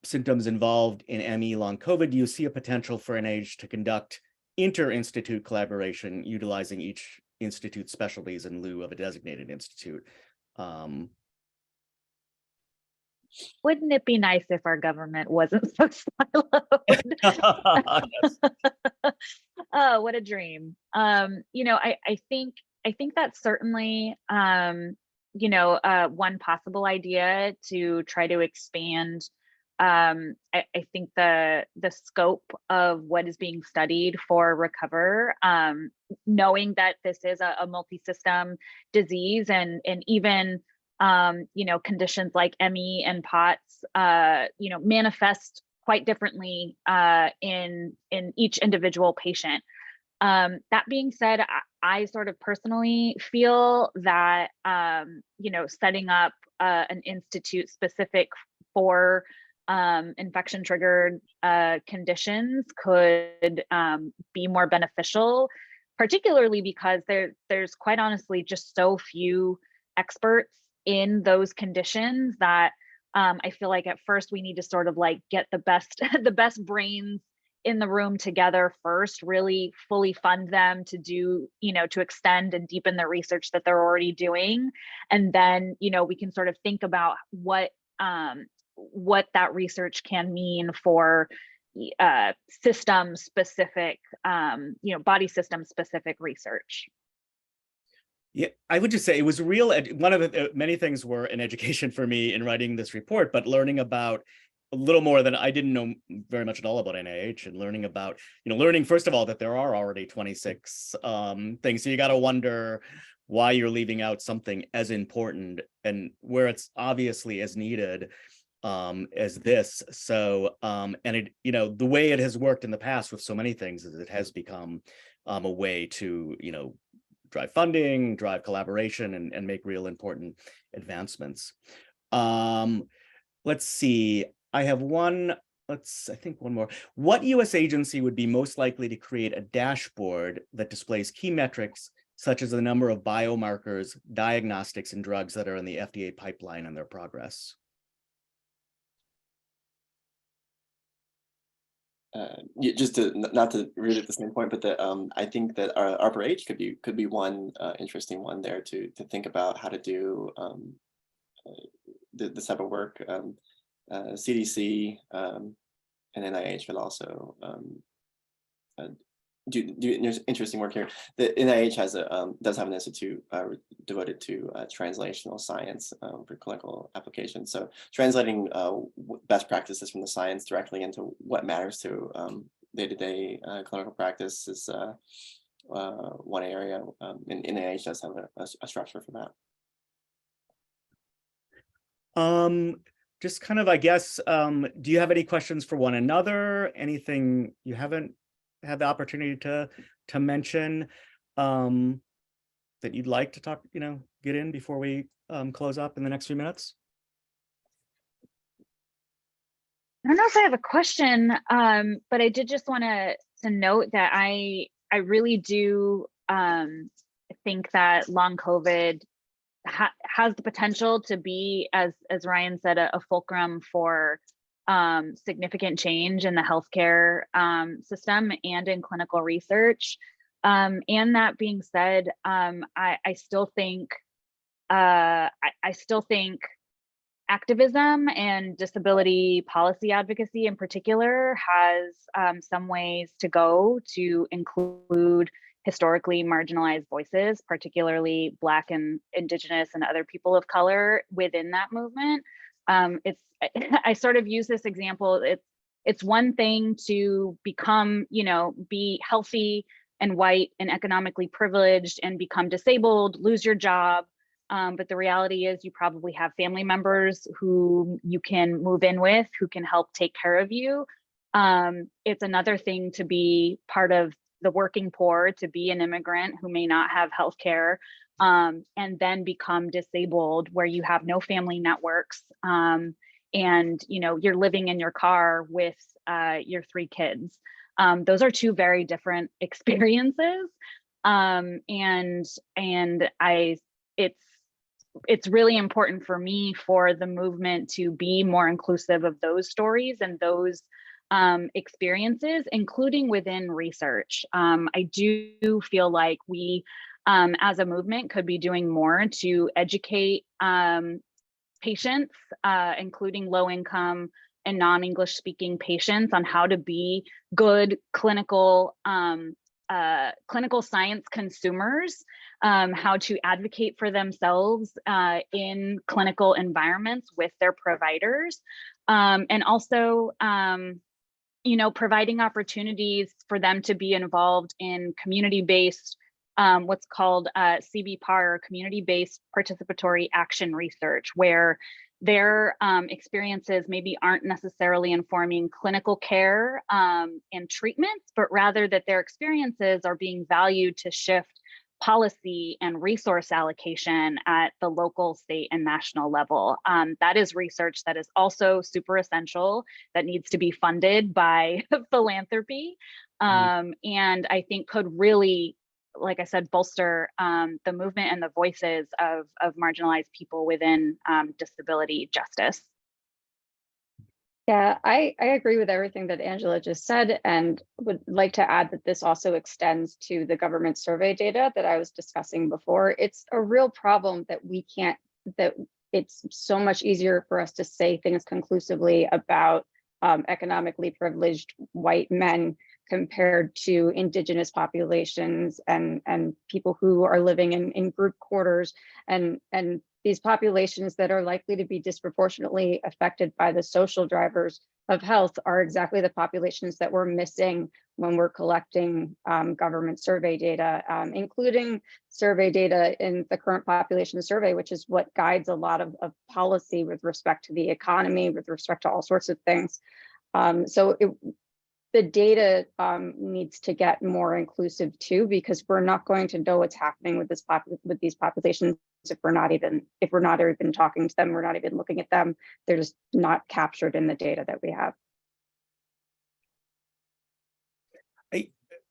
symptoms involved in ME long COVID, do you see a potential for NIH to conduct inter-institute collaboration utilizing each institute's specialties in lieu of a designated institute? Wouldn't it be nice if our government wasn't so siloed? Oh, what a dream. I think that's certainly one possible idea to try to expand. I think the scope of what is being studied for Recover, knowing that this is a multi-system disease, and even conditions like ME and POTS, manifest quite differently in each individual patient. That being said, I sort of personally feel that setting up an institute specific for infection triggered conditions could be more beneficial, particularly because there's quite honestly just so few experts in those conditions that I feel like at first we need to sort of like get the best brains in the room together first, really fully fund them to do, to extend and deepen the research that they're already doing. And then, we can sort of think about what that research can mean for system specific, body system specific research. Yeah, I would just say it was real. One of the many things were an education for me in writing this report, but learning about a little more than I didn't know very much at all about NIH, and learning about, learning first of all that there are already 26 things. So you got to wonder why you're leaving out something as important and where it's obviously as needed as this. So, and it, you know, the way it has worked in the past with so many things is it has become a way to, you know, drive funding, drive collaboration, and make real important advancements. Let's see. I have one. I think one more. What U.S. agency would be most likely to create a dashboard that displays key metrics such as the number of biomarkers, diagnostics, and drugs that are in the FDA pipeline and their progress? Just to not to read at the same point, but that I think that our ARPA-H could be one interesting one there to think about how to do this type of work. CDC and NIH could also do interesting work here. The NIH has does have an institute devoted to translational science for clinical applications. So translating best practices from the science directly into what matters to day-to-day clinical practice is one area. And NIH does have a structure for that. Just kind of, I guess, do you have any questions for one another? Anything you haven't had the opportunity to mention that you'd like to talk, you know, get in before we close up in the next few minutes? I don't know if I have a question, but I did just want to note that I really do think that long COVID has the potential to be, as Ryan said, a fulcrum for significant change in the healthcare system and in clinical research. And that being said, I still think activism and disability policy advocacy in particular has some ways to go to include historically marginalized voices, particularly Black and Indigenous and other people of color within that movement. I sort of use this example. It's one thing to become, you know, be healthy and white and economically privileged and become disabled, lose your job. But the reality is you probably have family members who you can move in with, who can help take care of you. It's another thing to be part of the working poor, to be an immigrant who may not have health care, and then become disabled where you have no family networks. And you know, you're living in your car with your 3 kids. Those are 2 very different experiences. It's really important for me for the movement to be more inclusive of those stories and those experiences, including within research. I do feel like we, as a movement, could be doing more to educate patients, including low-income and non-English speaking patients, on how to be good clinical science consumers, how to advocate for themselves in clinical environments with their providers, and also, you know, providing opportunities for them to be involved in community-based, what's called CBPAR, or community-based participatory action research, where their experiences maybe aren't necessarily informing clinical care and treatments, but rather that their experiences are being valued to shift policy and resource allocation at the local, state, and national level. That is research that is also super essential, that needs to be funded by philanthropy, and I think could really, like I said, bolster the movement and the voices of marginalized people within disability justice. Yeah, I agree with everything that Angela just said, and would like to add that this also extends to the government survey data that I was discussing before. It's a real problem that we can't, that it's so much easier for us to say things conclusively about economically privileged white men compared to Indigenous populations and people who are living in group quarters, and these populations that are likely to be disproportionately affected by the social drivers of health are exactly the populations that we're missing when we're collecting government survey data, including survey data in the current population survey, which is what guides a lot of policy with respect to the economy, with respect to all sorts of things. The data needs to get more inclusive too, because we're not going to know what's happening with these populations if we're not even talking to them, we're not even looking at them. They're just not captured in the data that we have.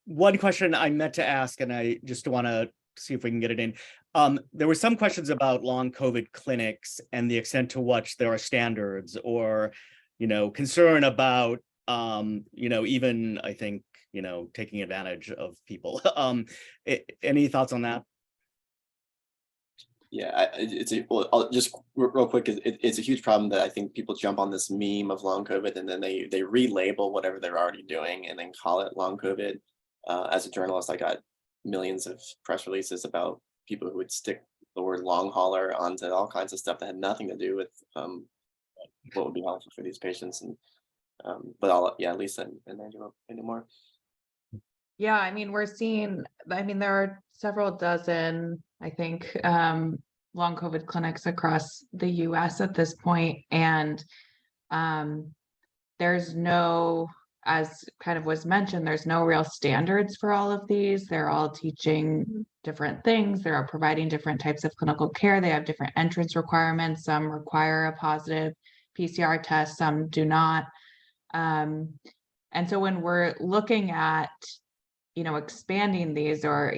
One question I meant to ask, and I just want to see if we can get it in. There were some questions about long COVID clinics and the extent to which there are standards or, concern about, even I think, taking advantage of people. Any thoughts on that? Yeah, I'll just real quick. It's a huge problem that I think people jump on this meme of long COVID and then they relabel whatever they're already doing and then call it long COVID. As a journalist, I got millions of press releases about people who would stick the word long hauler onto all kinds of stuff that had nothing to do with what would be helpful for these patients. And but I'll Lisa and Angela anymore. Yeah, I mean, there are several dozen, I think, long COVID clinics across the US at this point. And there's no, as kind of was mentioned, there's no real standards for all of these. They're all teaching different things. They're all providing different types of clinical care. They have different entrance requirements. Some require a positive PCR test, some do not. And so when we're looking at, expanding these, or,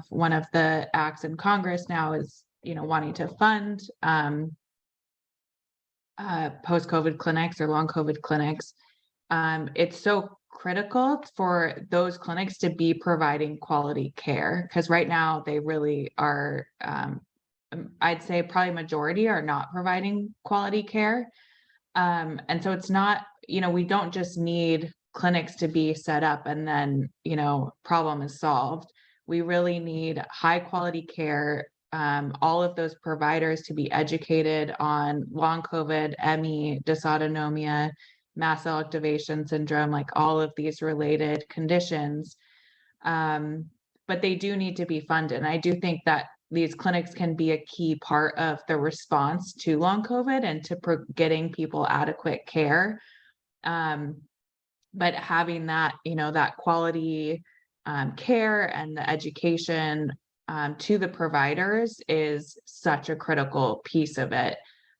one of the acts in Congress now is, wanting to fund post-COVID clinics or long COVID clinics. It's so critical for those clinics to be providing quality care, because right now they really are, I'd say probably majority are not providing quality care. And so it's not, we don't just need clinics to be set up and then, problem is solved. We really need high quality care. All of those providers to be educated on long COVID, ME, dysautonomia, mast cell activation syndrome, like all of these related conditions. But they do need to be funded. And I do think that these clinics can be a key part of the response to long COVID and to getting people adequate care. But having that, that quality care and the education to the providers is such a critical piece of it,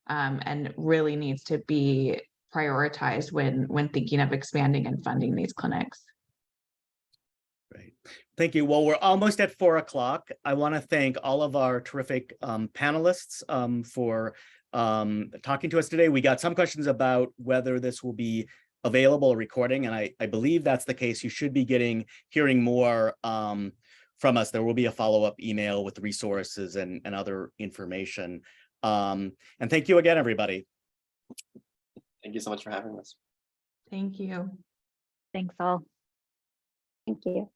and really needs to be prioritized when thinking of expanding and funding these clinics. Great. Thank you. Well, we're almost at 4 o'clock. I want to thank all of our terrific panelists for talking to us today. We got some questions about whether this will be available recording, and I believe that's the case. You should be hearing more from us. There will be a follow-up email with resources and other information. And thank you again, everybody. Thank you so much for having us. Thank you. Thanks all. Thank you.